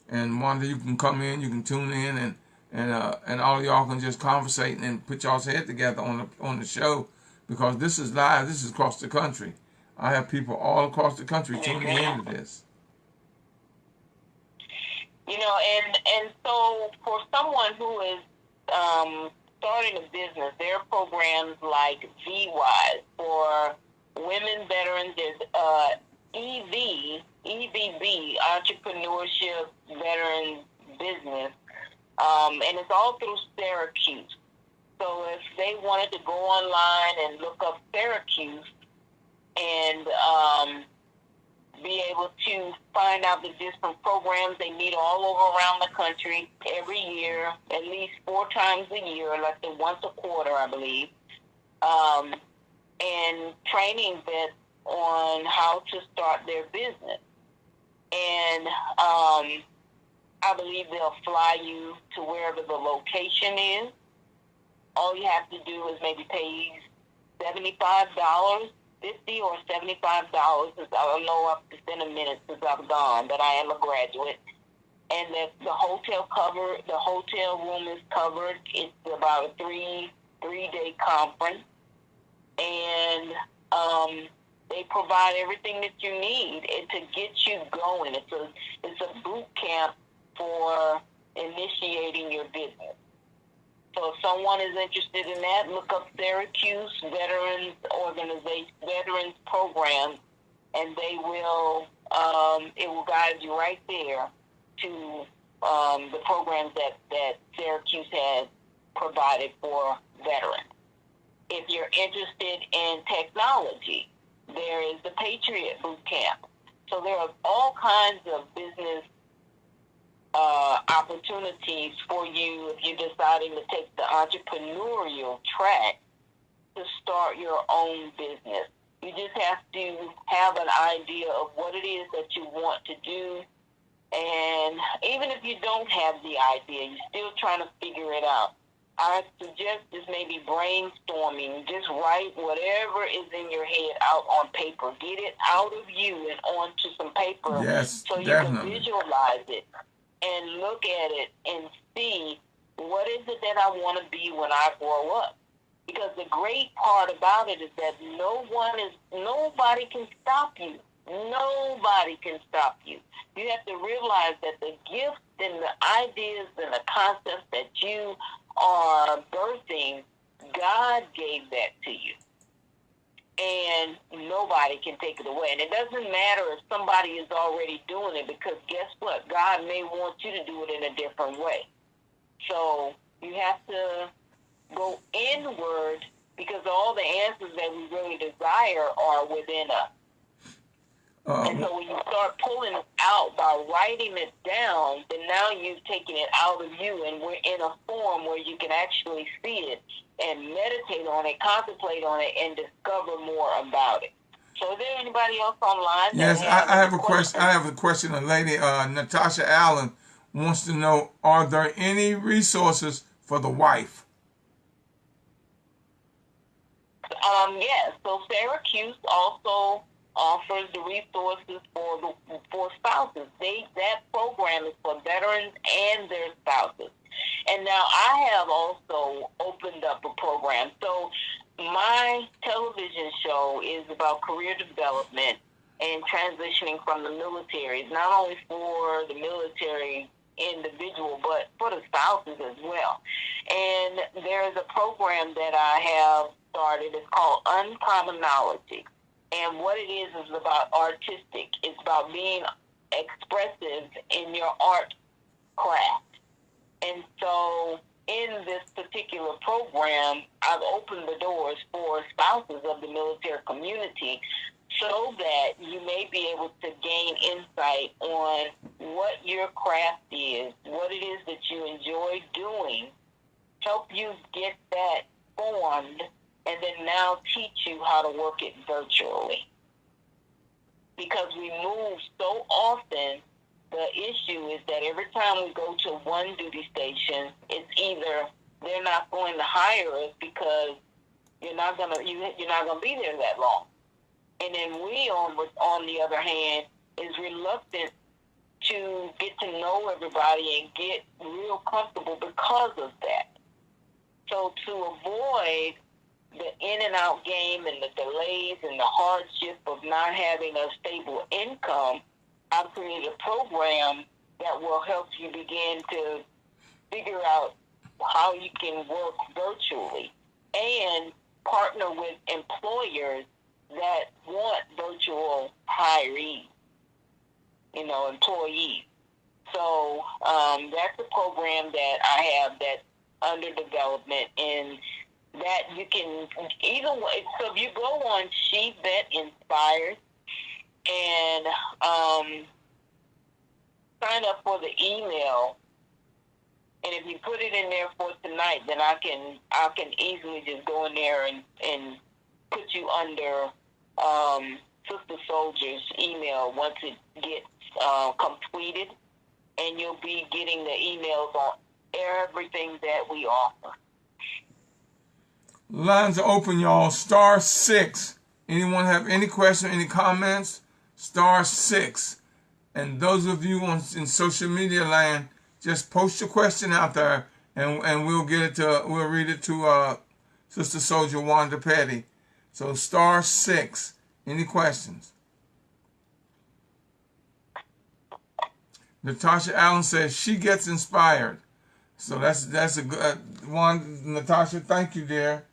And Wanda, you can come in, you can tune in, and all of y'all can just conversate and put y'all's head together on the show, because this is live. This is across the country. I have people all across the country tuning into this. You know, and so for someone who is starting a business, there are programs like VWise for women veterans. There's EVB, Entrepreneurship Veterans Business. And it's all through Syracuse. So if they wanted to go online and look up Syracuse and be able to find out the different programs they meet all over around the country every year, at least 4 times a year, like once a quarter, I believe, and training that on how to start their business. And I believe they'll fly you to wherever the location is. All you have to do is maybe pay $75, $50 or $75. I don't know, it's been a minute since I've gone, but I am a graduate. And the hotel room is covered. It's about a three-day conference. And they provide everything that you need to get you going. It's a boot camp for initiating your business. So if someone is interested in that, look up Syracuse Veterans Programs, and they will it will guide you right there to the programs that Syracuse has provided for veterans. If you're interested in technology, there is the Patriot Boot Camp. So there are all kinds of business opportunities for you if you're deciding to take the entrepreneurial track to start your own business. You just have to have an idea of what it is that you want to do. And even if you don't have the idea, you're still trying to figure it out. I suggest just maybe brainstorming. Just write whatever is in your head out on paper. Get it out of you and onto some paper. Yes, so you definitely. can visualize it and look at it and see what is it that I want to be when I grow up. Because the great part about it is that nobody can stop you. Nobody can stop you. You have to realize that the gifts and the ideas and the concepts that you are birthing, God gave that to you. And nobody can take it away. And it doesn't matter if somebody is already doing it, because guess what? God may want you to do it in a different way. So you have to go inward, because all the answers that we really desire are within us. And so when you start pulling it out by writing it down, then now you've taken it out of you, and we're in a form where you can actually see it and meditate on it, contemplate on it, and discover more about it. So is there anybody else online? Yes, I have a question. I have a question. A lady, Natasha Allen, wants to know, are there any resources for the wife? Yes. So Syracuse also offers the resources for spouses. That program is for veterans and their spouses. And now I have also opened up a program. So my television show is about career development and transitioning from the military. It's not only for the military individual, but for the spouses as well. And there is a program that I have started. It's called Uncommonology. And what it is about artistic. It's about being expressive in your art craft. And so in this particular program, I've opened the doors for spouses of the military community so that you may be able to gain insight on what your craft is, what it is that you enjoy doing, help you get that formed, and then now teach you how to work it virtually. Because we move so often, the issue is that every time we go to one duty station, it's either they're not going to hire us because you're not gonna be there that long, and then we on the other hand is reluctant to get to know everybody and get real comfortable because of that. So to avoid the in and out game and the delays and the hardship of not having a stable income, I've created a program that will help you begin to figure out how you can work virtually and partner with employers that want virtual hirees, employees. So that's a program that I have that's under development, and that you can so if you go on She Bet Inspires and sign up for the email, and if you put it in there for tonight, then I can easily just go in there and put you under Sister Soldier's email once it gets completed, and you'll be getting the emails on everything that we offer. Lines are open, y'all. *6. Anyone have any questions, any comments? *6. And those of you in social media land, just post your question out there, and we'll read it to Sister Soldier Wanda Petty. So *6. Any questions? Natasha Allen says she gets inspired. So that's a good one. Natasha, thank you, dear.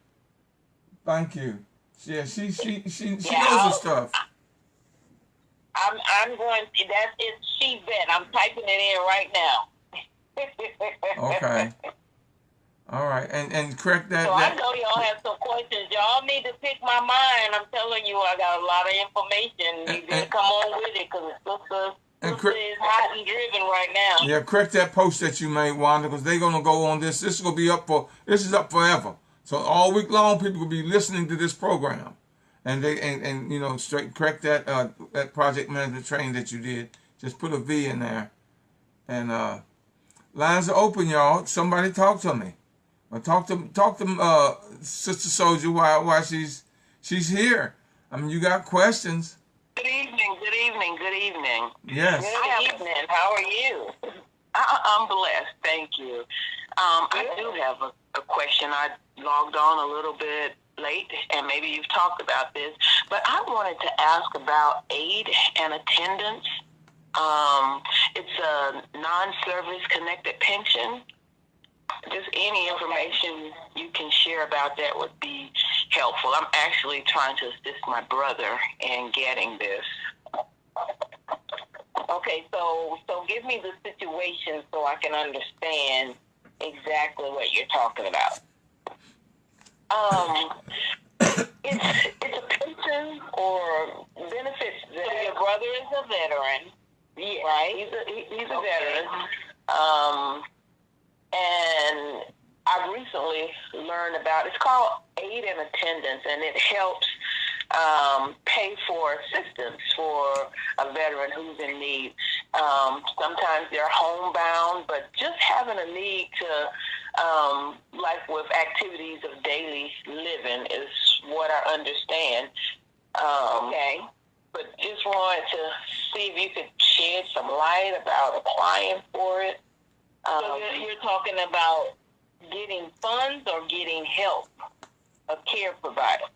Thank you. Yeah, she knows her stuff. I'm going. That's it. She bet. I'm typing it in right now. Okay. All right, and correct that. So I know y'all have some questions. Y'all need to pick my mind. I'm telling you, I got a lot of information. You gotta come on with it because Sister is hot and driven right now. Yeah, correct that post that you made, Wanda, because they're gonna go on this. This is gonna be this is up forever. So all week long, people will be listening to this program, and straight correct that project management training that you did. Just put a V in there, and lines are open, y'all. Somebody talk to me. Or talk to Sister Soldier while she's here. I mean, you got questions. Good evening. Good evening. Good evening. Yes. Good evening. How are you? I'm blessed. Thank you. I do have a question. I logged on a little bit late, and maybe you've talked about this, but I wanted to ask about aid and attendance. It's a non-service connected pension. Just any information you can share about that would be helpful. I'm actually trying to assist my brother in getting this. Okay, so give me the situation so I can understand exactly what you're talking about. It's a pension or benefits. So your brother is a veteran, yeah, right? He's a veteran. And I recently learned about, it's called Aid and Attendance, and it helps pay for assistance for a veteran who's in need. Sometimes they're homebound, but just having a need to, like with activities of daily living is what I understand. Okay. But just wanted to see if you could shed some light about applying for it. So you're talking about getting funds or getting help, a care provider?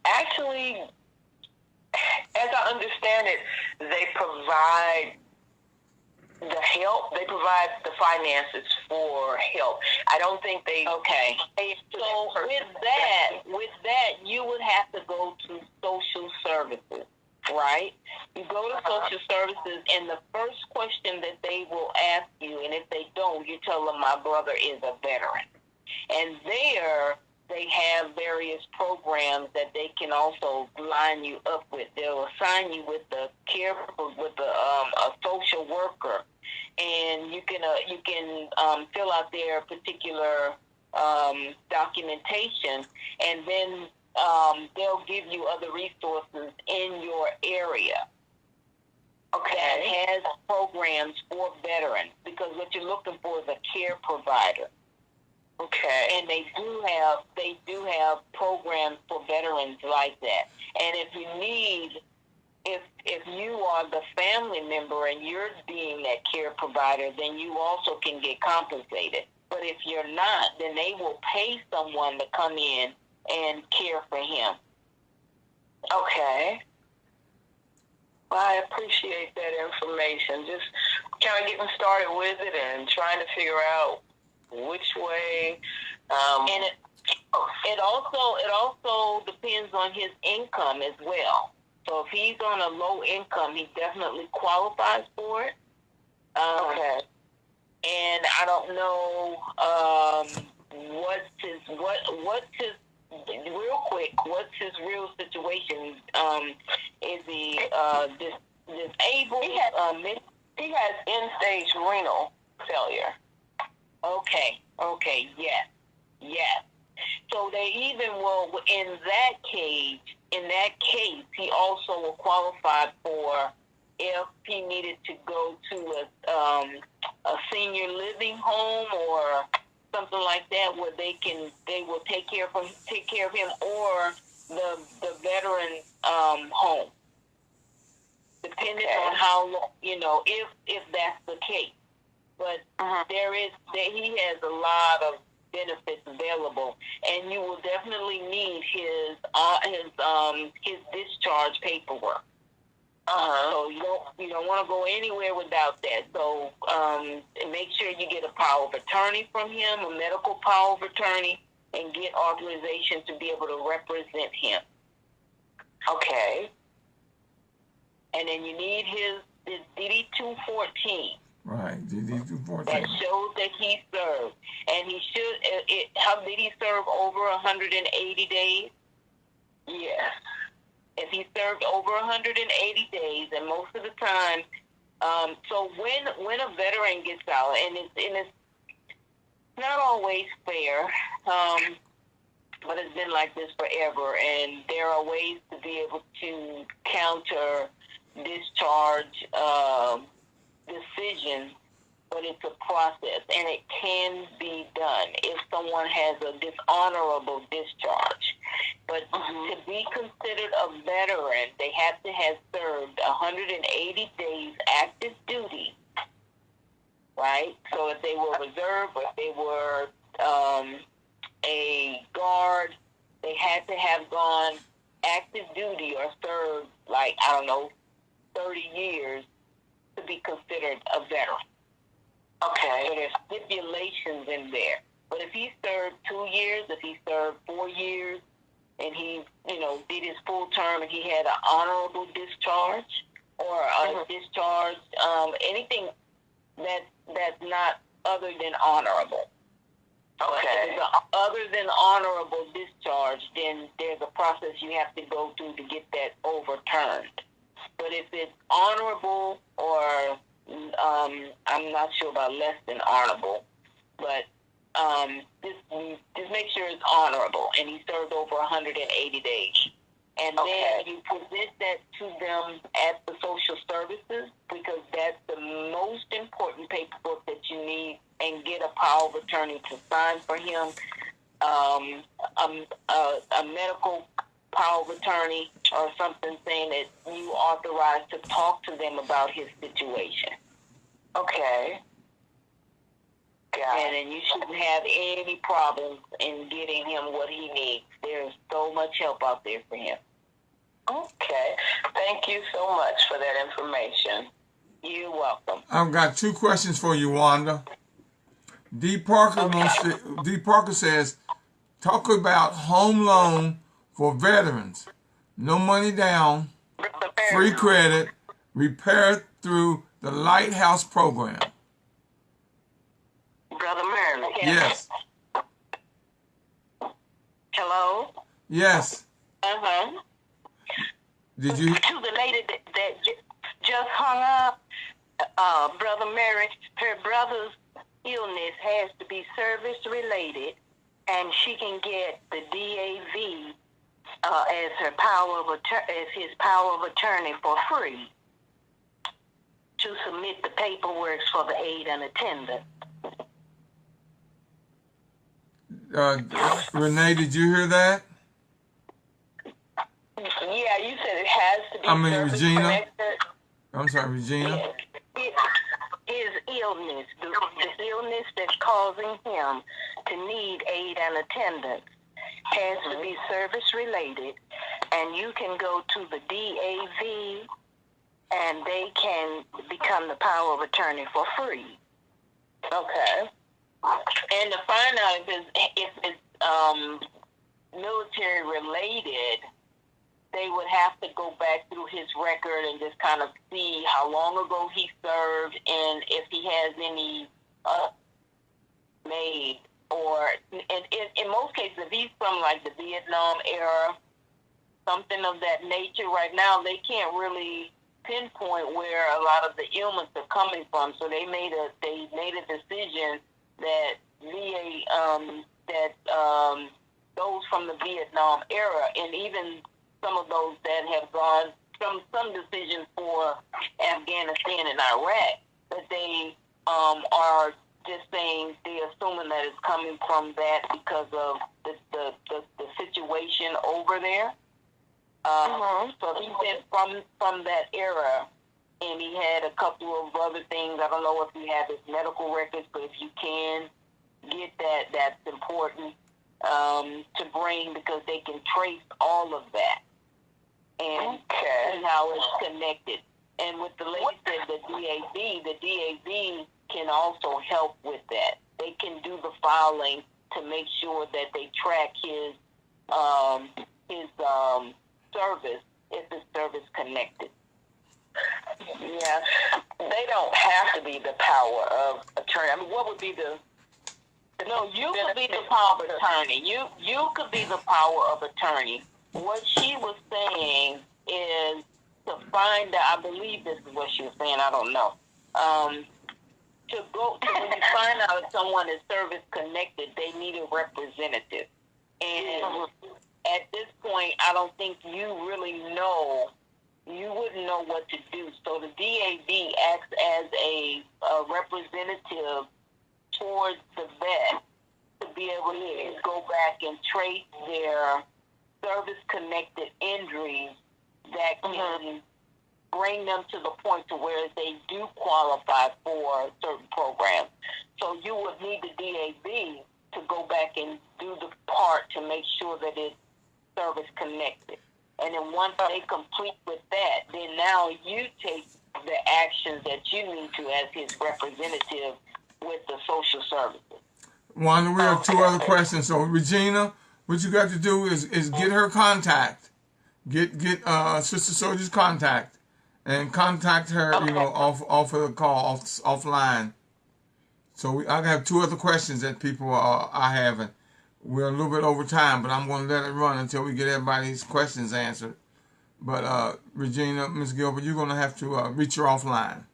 Actually, as I understand it, they provide the help. They provide the finances for help. I don't think they. Okay. So with that, you would have to go to social services. Right? You go to social services, and the first question that they will ask you, and if they don't, you tell them my brother is a veteran. And there, they have various programs that they can also line you up with. They'll assign you with a social worker, and you can fill out their particular documentation, and then they'll give you other resources in your area. Okay. That has programs for veterans, because what you're looking for is a care provider. Okay. And they do have programs for veterans like that. And if you are the family member and you're being that care provider, then you also can get compensated. But if you're not, then they will pay someone to come in and care for him. Okay. Well, I appreciate that information. Just kind of getting started with it and trying to figure out which way. And it also depends on his income as well. So if he's on a low income, he definitely qualifies for it. Okay. And I don't know what's his real quick. What's his real situation? Is he disabled? He has end-stage renal failure. Okay. Yes. So they even will, in that case, in that case, he also will qualify for if he needed to go to a senior living home or something like that, where they will take care of him, or the veteran home, depending on how long, if that's the case. But he has a lot of benefits available, and you will definitely need his discharge paperwork. So you don't want to go anywhere without that. So make sure you get a power of attorney from him, a medical power of attorney, and get authorization to be able to represent him. Okay. And then you need his DD-214. Right, DD-214. That shows that he served. And he should, how did he serve over 180 days? Yes. If he served over 180 days, and most of the time, so when a veteran gets out, and it's not always fair, but it's been like this forever, and there are ways to be able to counter discharge decisions, but it's a process, and it can be done if someone has a dishonorable discharge. But to be considered a veteran, they have to have served 180 days active duty, right? So if they were reserve, or if they were a guard, they had to have gone active duty or served, 30 years to be considered a veteran. Okay. So there's stipulations in there. But if he served 2 years, if he served 4 years, and he, did his full term, and he had an honorable discharge, or a discharge, anything that's not other than honorable. Okay. If it's other than honorable discharge, then there's a process you have to go through to get that overturned. But if it's honorable, or I'm not sure about less than honorable, but just make sure it's honorable, and he served over 180 days. And then you present that to them at the social services, because that's the most important paperwork that you need, and get a power of attorney to sign for him, a medical power of attorney or something saying that you authorized to talk to them about his situation. Okay. And then you shouldn't have any problems in getting him what he needs. There's so much help out there for him. Okay. Thank you so much for that information. You're welcome. I've got 2 questions for you, Wanda. D. Parker says, talk about home loan for veterans. No money down, free credit, repair through the Lighthouse program. Brother Merriman. Yes. Hello? Yes. Did you? To the lady that just hung up, Brother Mary, her brother's illness has to be service-related, and she can get the DAV as his power of attorney for free to submit the paperwork for the aid and attendance. Renee, did you hear that? Yeah, you said it has to be Regina. connected. I'm sorry, Regina. His illness, the illness that's causing him to need aid and attendance, has to be service related, and you can go to the DAV, and they can become the power of attorney for free. Okay. And to find out if it's military related, they would have to go back through his record and just kind of see how long ago he served, and if he has any made, or in most cases, if he's from like the Vietnam era, something of that nature. Right now, they can't really pinpoint where a lot of the ailments are coming from, so they made a decision that VA those from the Vietnam era, and even some of those that have gone some decisions for Afghanistan and Iraq, that they are just saying they're assuming that it's coming from that because of the situation over there. So he said from that era, and he had a couple of other things. I don't know if you have his medical records, but if you can get that, that's important to bring, because they can trace all of that and how it's connected. And with the lady said the DAV can also help with that. They can do the filing to make sure that they track his service, if his service connected. Yeah, they don't have to be the power of attorney. I mean, what would be the? No, you could be the power of attorney. You could be the power of attorney. What she was saying is to find out. I believe this is what she was saying. I don't know. To when you find out if someone is service connected, they need a representative. And at this point, I don't think you really know. You wouldn't know what to do. So the DAV acts as a representative towards the vet to be able to go back and trace their service-connected injuries that can bring them to the point to where they do qualify for certain programs. So you would need the DAV to go back and do the part to make sure that it's service-connected. And then once they complete with that, then now you take the actions that you need to as his representative with the social services. Wanda, we have two other questions. So, Regina, what you got to do is get her contact. Get Sister Soldier's contact. And contact her, off of the call, offline. So I have two other questions that people are having. We're a little bit over time, but I'm going to let it run until we get everybody's questions answered. But Regina, Ms. Gilbert, you're going to have to reach her offline.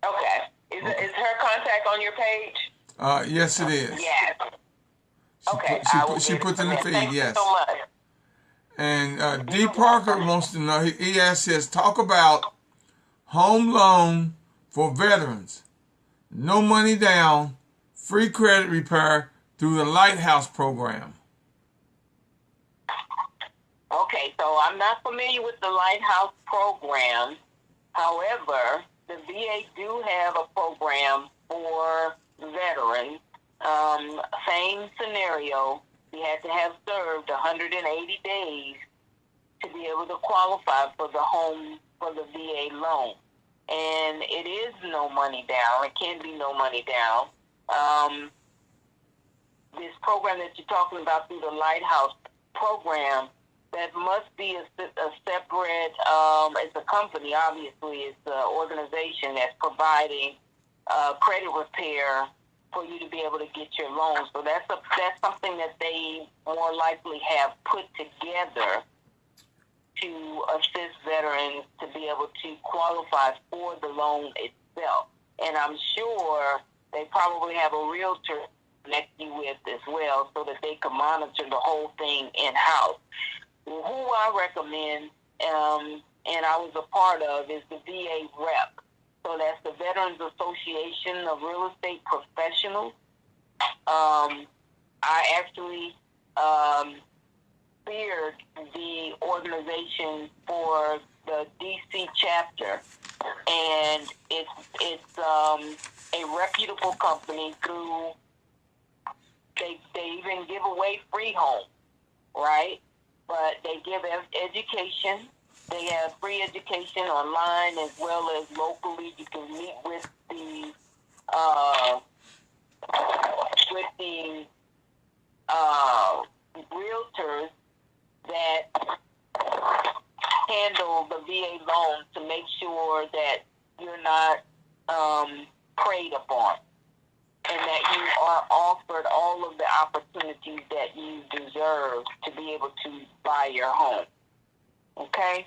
Okay. Is her contact on your page? Yes, it is. Yes. She put in the feed, Thank yes. you so much. And D. Parker wants to know, he says, talk about home loan for veterans. No money down, free credit repair through the Lighthouse program. Okay, so I'm not familiar with the Lighthouse program. However, the VA do have a program for veterans. Same scenario. You had to have served 180 days to be able to qualify for the VA loan. And it is no money down. It can be no money down. This program that you're talking about through the Lighthouse program, that must be a separate, it's a company, obviously. It's an organization that's providing credit repair for you to be able to get your loans. So that's something that they more likely have put together to assist veterans to be able to qualify for the loan itself. And I'm sure they probably have a realtor to connect you with as well, so that they can monitor the whole thing in-house. Who I recommend, and I was a part of, is the VA rep. So that's the Veterans Association of Real Estate Professionals. I actually steered the organization for the DC chapter, and it's a reputable company who they even give away free homes, right? But they give education. They have free education online as well as locally. You can meet with the realtors that handle the VA loans to make sure that you're not preyed upon, and that you are offered all of the opportunities that you deserve to be able to buy your home. Okay?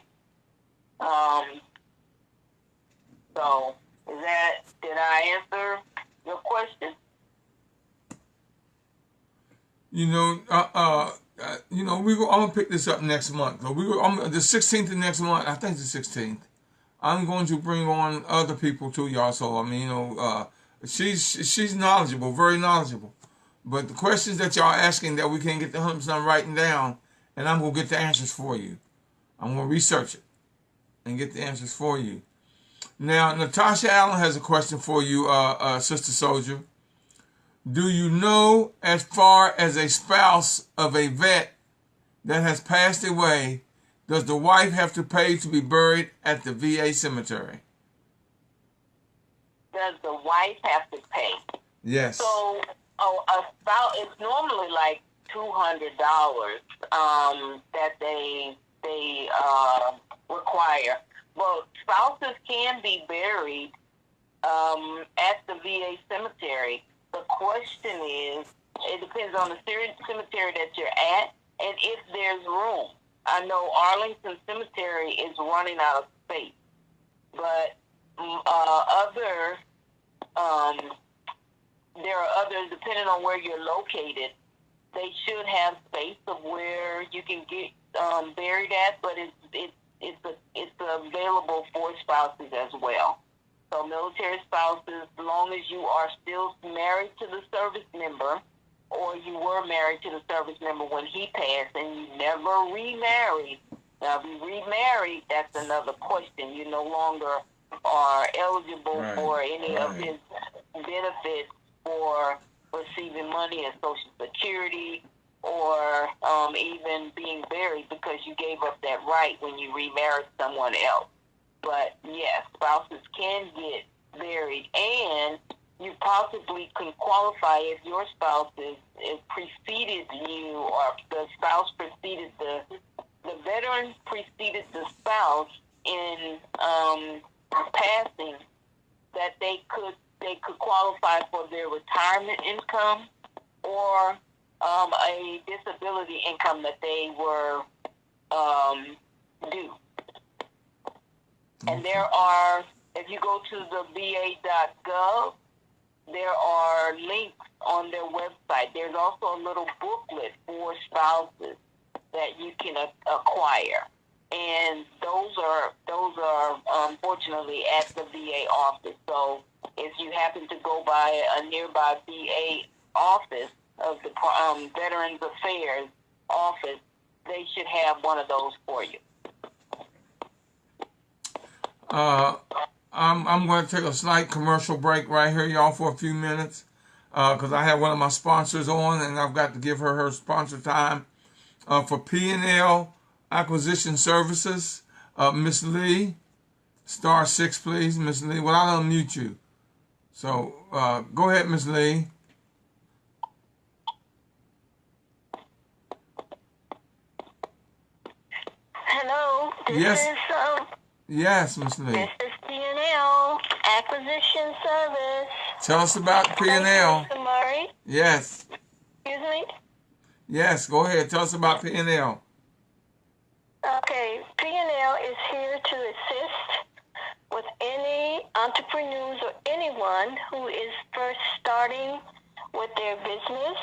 So, did I answer your question? I'm gonna pick this up next month. So the 16th of next month. I think it's the 16th. I'm going to bring on other people too, y'all. So she's knowledgeable, very knowledgeable. But the questions that y'all asking that we can't get the 100% writing down, and I'm gonna get the answers for you. I'm gonna research it and get the answers for you. Now, Natasha Allen has a question for you, Sister Soldier. Do you know, as far as a spouse of a vet that has passed away, does the wife have to pay to be buried at the VA cemetery? Does the wife have to pay? Yes. So, a spouse, it's normally like $200 that they require. But spouses can be buried at the VA cemetery. The question is, it depends on the cemetery that you're at and if there's room. I know Arlington Cemetery is running out of space, but there are others, depending on where you're located, they should have space of where you can get buried at, but it's available for spouses as well. So military spouses, as long as you are still married to the service member, or you were married to the service member when he passed and you never remarried. Now, if you remarried, that's another question. You no longer are eligible for any of his benefits for receiving money as Social Security or even being buried, because you gave up that right when you remarried someone else. But yes, spouses can get buried, and you possibly can qualify if your spouse is preceded you, or the spouse preceded the veteran preceded the spouse in passing, that they could qualify for their retirement income or a disability income that they were due. And there are, if you go to the VA.gov, there are links on their website. There's also a little booklet for spouses that you can acquire, and those are unfortunately at the VA office. So if you happen to go by a nearby VA office of the Veterans Affairs office, they should have one of those for you. I'm going to take a slight commercial break right here, y'all, for a few minutes, because I have one of my sponsors on, and I've got to give her sponsor time. For P&L Acquisition Services, Miss Lee, *6, please, Miss Lee. Well, I'll unmute you. So go ahead, Miss Lee. Hello. Yes, Miss Lee. This is P&L Acquisition Service. Tell us about P&L. Mr. Murray. Yes. Excuse me? Yes, go ahead. Tell us about P&L. Okay, P&L is here to assist with any entrepreneurs or anyone who is first starting with their business.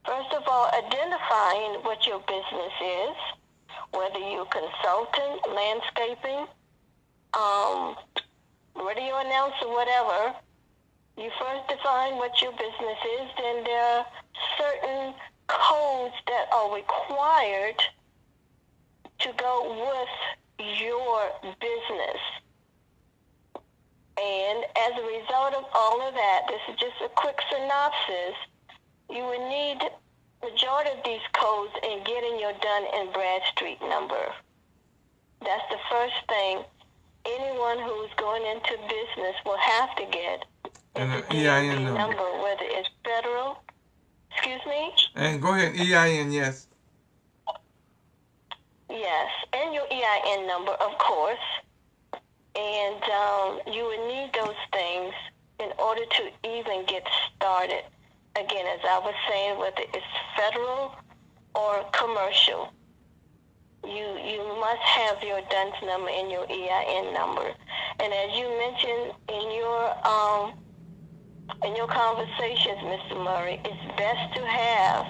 First of all, identifying what your business is, whether you're a consultant, landscaping, radio announcer, whatever. You first define what your business is, then there are certain codes that are required to go with your business. And as a result of all of that, this is just a quick synopsis, you would need majority of these codes in getting your Dun and Bradstreet number. That's the first thing anyone who's going into business will have to get. And is the the EIN number, whether it's federal. Excuse me? And go ahead, EIN, yes. Yes, and your EIN number, of course. And you would need those things in order to even get started. Again, as I was saying, whether it's federal or commercial, you must have your DUNS number and your EIN number. And as you mentioned in your conversations, Mr. Murray, it's best to have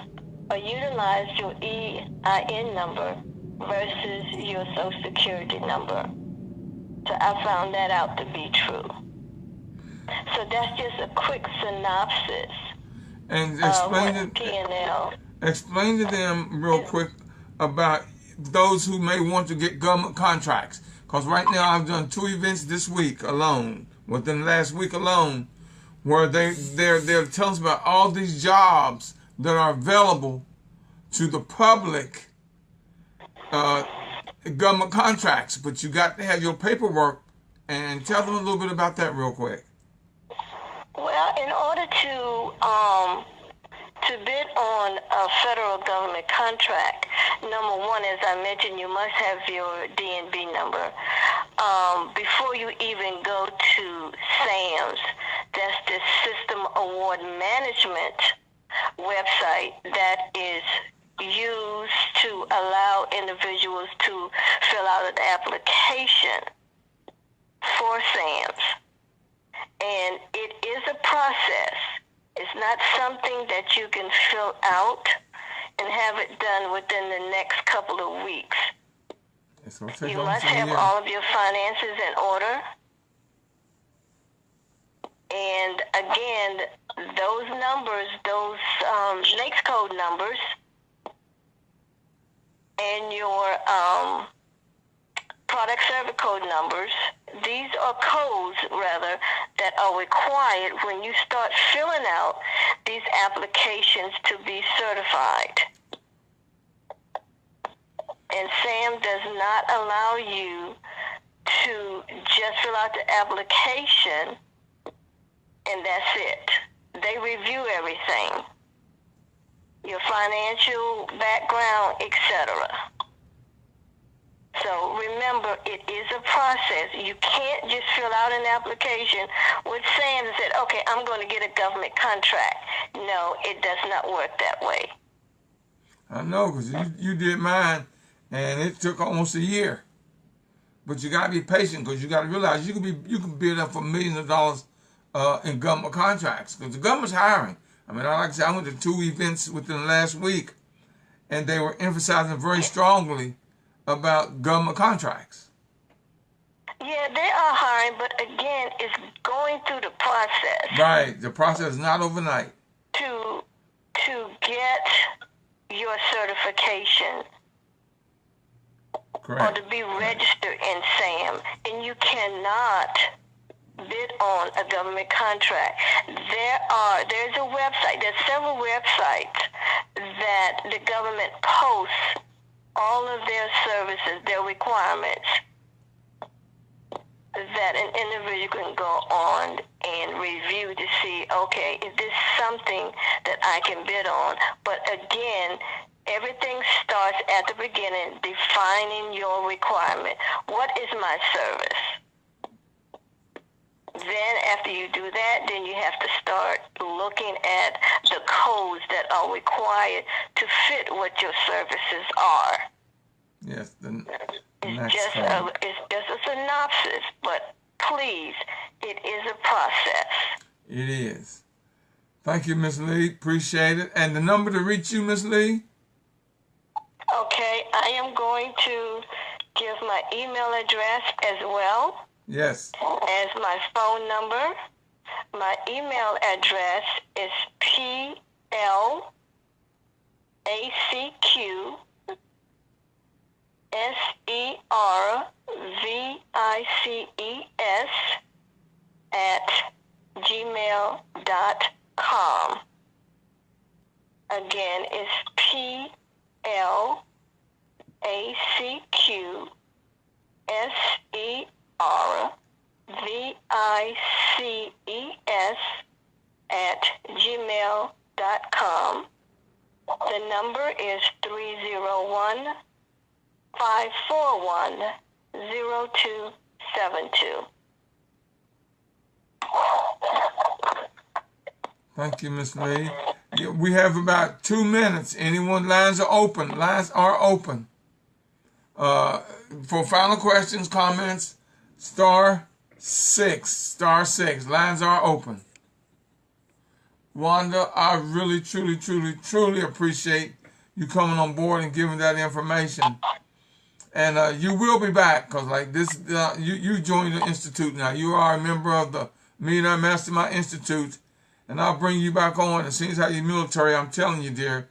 or utilized your EIN number versus your Social Security number. So I found that out to be true. So that's just a quick synopsis And of what P&L. explain to them real quick about those who may want to get government contracts. Because right now I've done 2 events this week alone, within the last week alone, where they're telling us about all these jobs that are available to the public, government contracts. But you got to have your paperwork, and tell them a little bit about that real quick. Well, in order to bid on a federal government contract, number one, as I mentioned, you must have your DNB number. Before you even go to SAMS, that's the System Award Management website that is used to allow individuals to fill out an application for SAMS. And it is a process. It's not something that you can fill out and have it done within the next couple of weeks. You must have all of your finances in order. And again, those numbers, those NAICS code numbers, and your product service code numbers, these are codes, rather, that are required when you start filling out these applications to be certified. And SAM does not allow you to just fill out the application and that's it. They review everything, your financial background, etc. So remember, it is a process. You can't just fill out an application with SAM and say, okay, I'm going to get a government contract. No, it does not work that way. I know, because you did mine, and it took almost a year. But you got to be patient, because you got to realize you can bid up for millions of dollars in government contracts, because the government's hiring. I mean, like I said, I went to 2 events within the last week, and they were emphasizing very strongly about government contracts. Yeah, they are hiring, but again, it's going through the process. Right, the process is not overnight. To get your certification. Correct. Or to be registered in SAM, and you cannot bid on a government contract. There's a website, there's several websites that the government posts all of their services, their requirements, that an individual can go on and review to see, okay, is this something that I can bid on? But again, everything starts at the beginning, defining your requirement. What is my service? Then after you do that, then you have to start looking at the codes that are required to fit what your services are. Yes, it's just a synopsis, but please, it is a process. It is. Thank you, Ms. Lee. Appreciate it. And the number to reach you, Ms. Lee? Okay, I am going to give my email address as well. Yes. As my phone number. My email address is PLACQSERVICES@gmail.com. Again, it's PLACQSERVICES@gmail.com. The number is 301-541-0272. Thank you, Ms. Lee. We have about 2 minutes. Anyone, lines are open. Lines are open. For final questions, comments, *6. Lines are open. Wanda, I really, truly, truly, truly appreciate you coming on board and giving that information. And you will be back, because like this, you joined the Institute now. You are a member of the Millionaire Mastermind Institute, and I'll bring you back on. As soon as how you're military, I'm telling you, dear,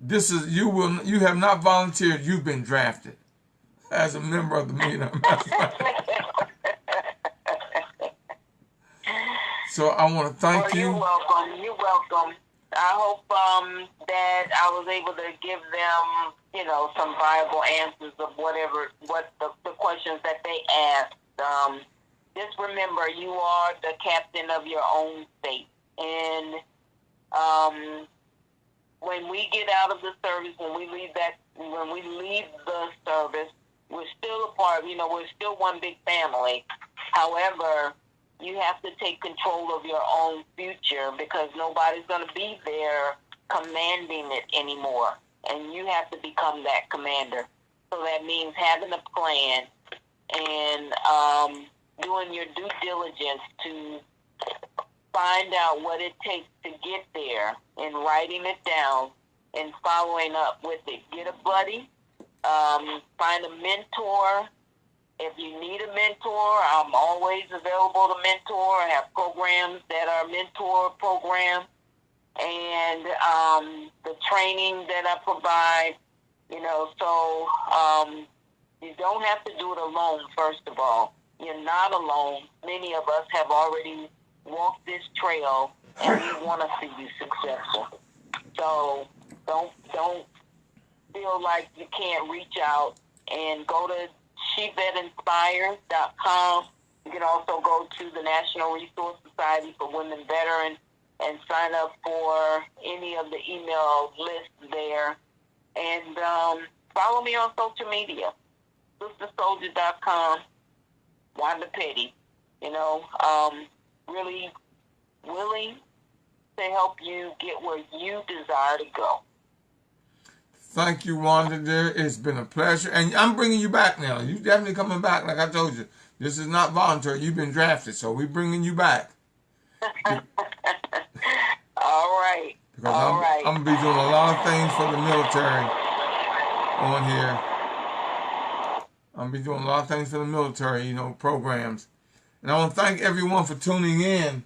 you have not volunteered, you've been drafted as a member of the Millionaire Mastermind. So I want to thank you. You're welcome. You're welcome. I hope that I was able to give them, some viable answers of what the questions that they asked. Just remember, you are the captain of your own fate. And when we get out of the service, when we leave the service, we're still a part. We're still one big family. However, you have to take control of your own future, because nobody's going to be there commanding it anymore. And you have to become that commander. So that means having a plan and doing your due diligence to find out what it takes to get there, and writing it down and following up with it. Get a buddy, find a mentor. If you need a mentor, I'm always available to mentor. I have programs that are mentor programs, and the training that I provide, so you don't have to do it alone, first of all. You're not alone. Many of us have already walked this trail, and we want to see you successful. So don't feel like you can't reach out, and go to SheVetInspires.com. You can also go to the National Resource Society for Women Veterans and sign up for any of the email lists there. And follow me on social media, SisterSoldier.com, Wanda Petty. Really willing to help you get where you desire to go. Thank you, Wanda, dear. It's been a pleasure. And I'm bringing you back now. You're definitely coming back. Like I told you, this is not voluntary. You've been drafted, so we're bringing you back. All right. Because I'm going to be doing a lot of things for the military on here. I'm going to be doing a lot of things for the military, programs. And I want to thank everyone for tuning in.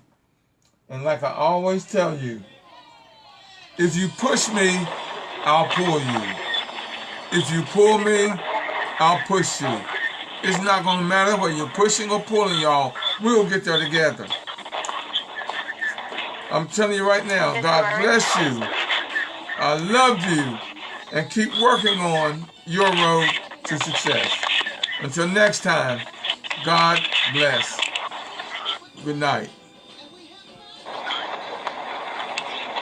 And like I always tell you, if you push me, I'll pull you. If you pull me, I'll push you. It's not going to matter whether you're pushing or pulling, y'all. We'll get there together. I'm telling you right now, God bless you. I love you. And keep working on your road to success. Until next time, God bless. Good night.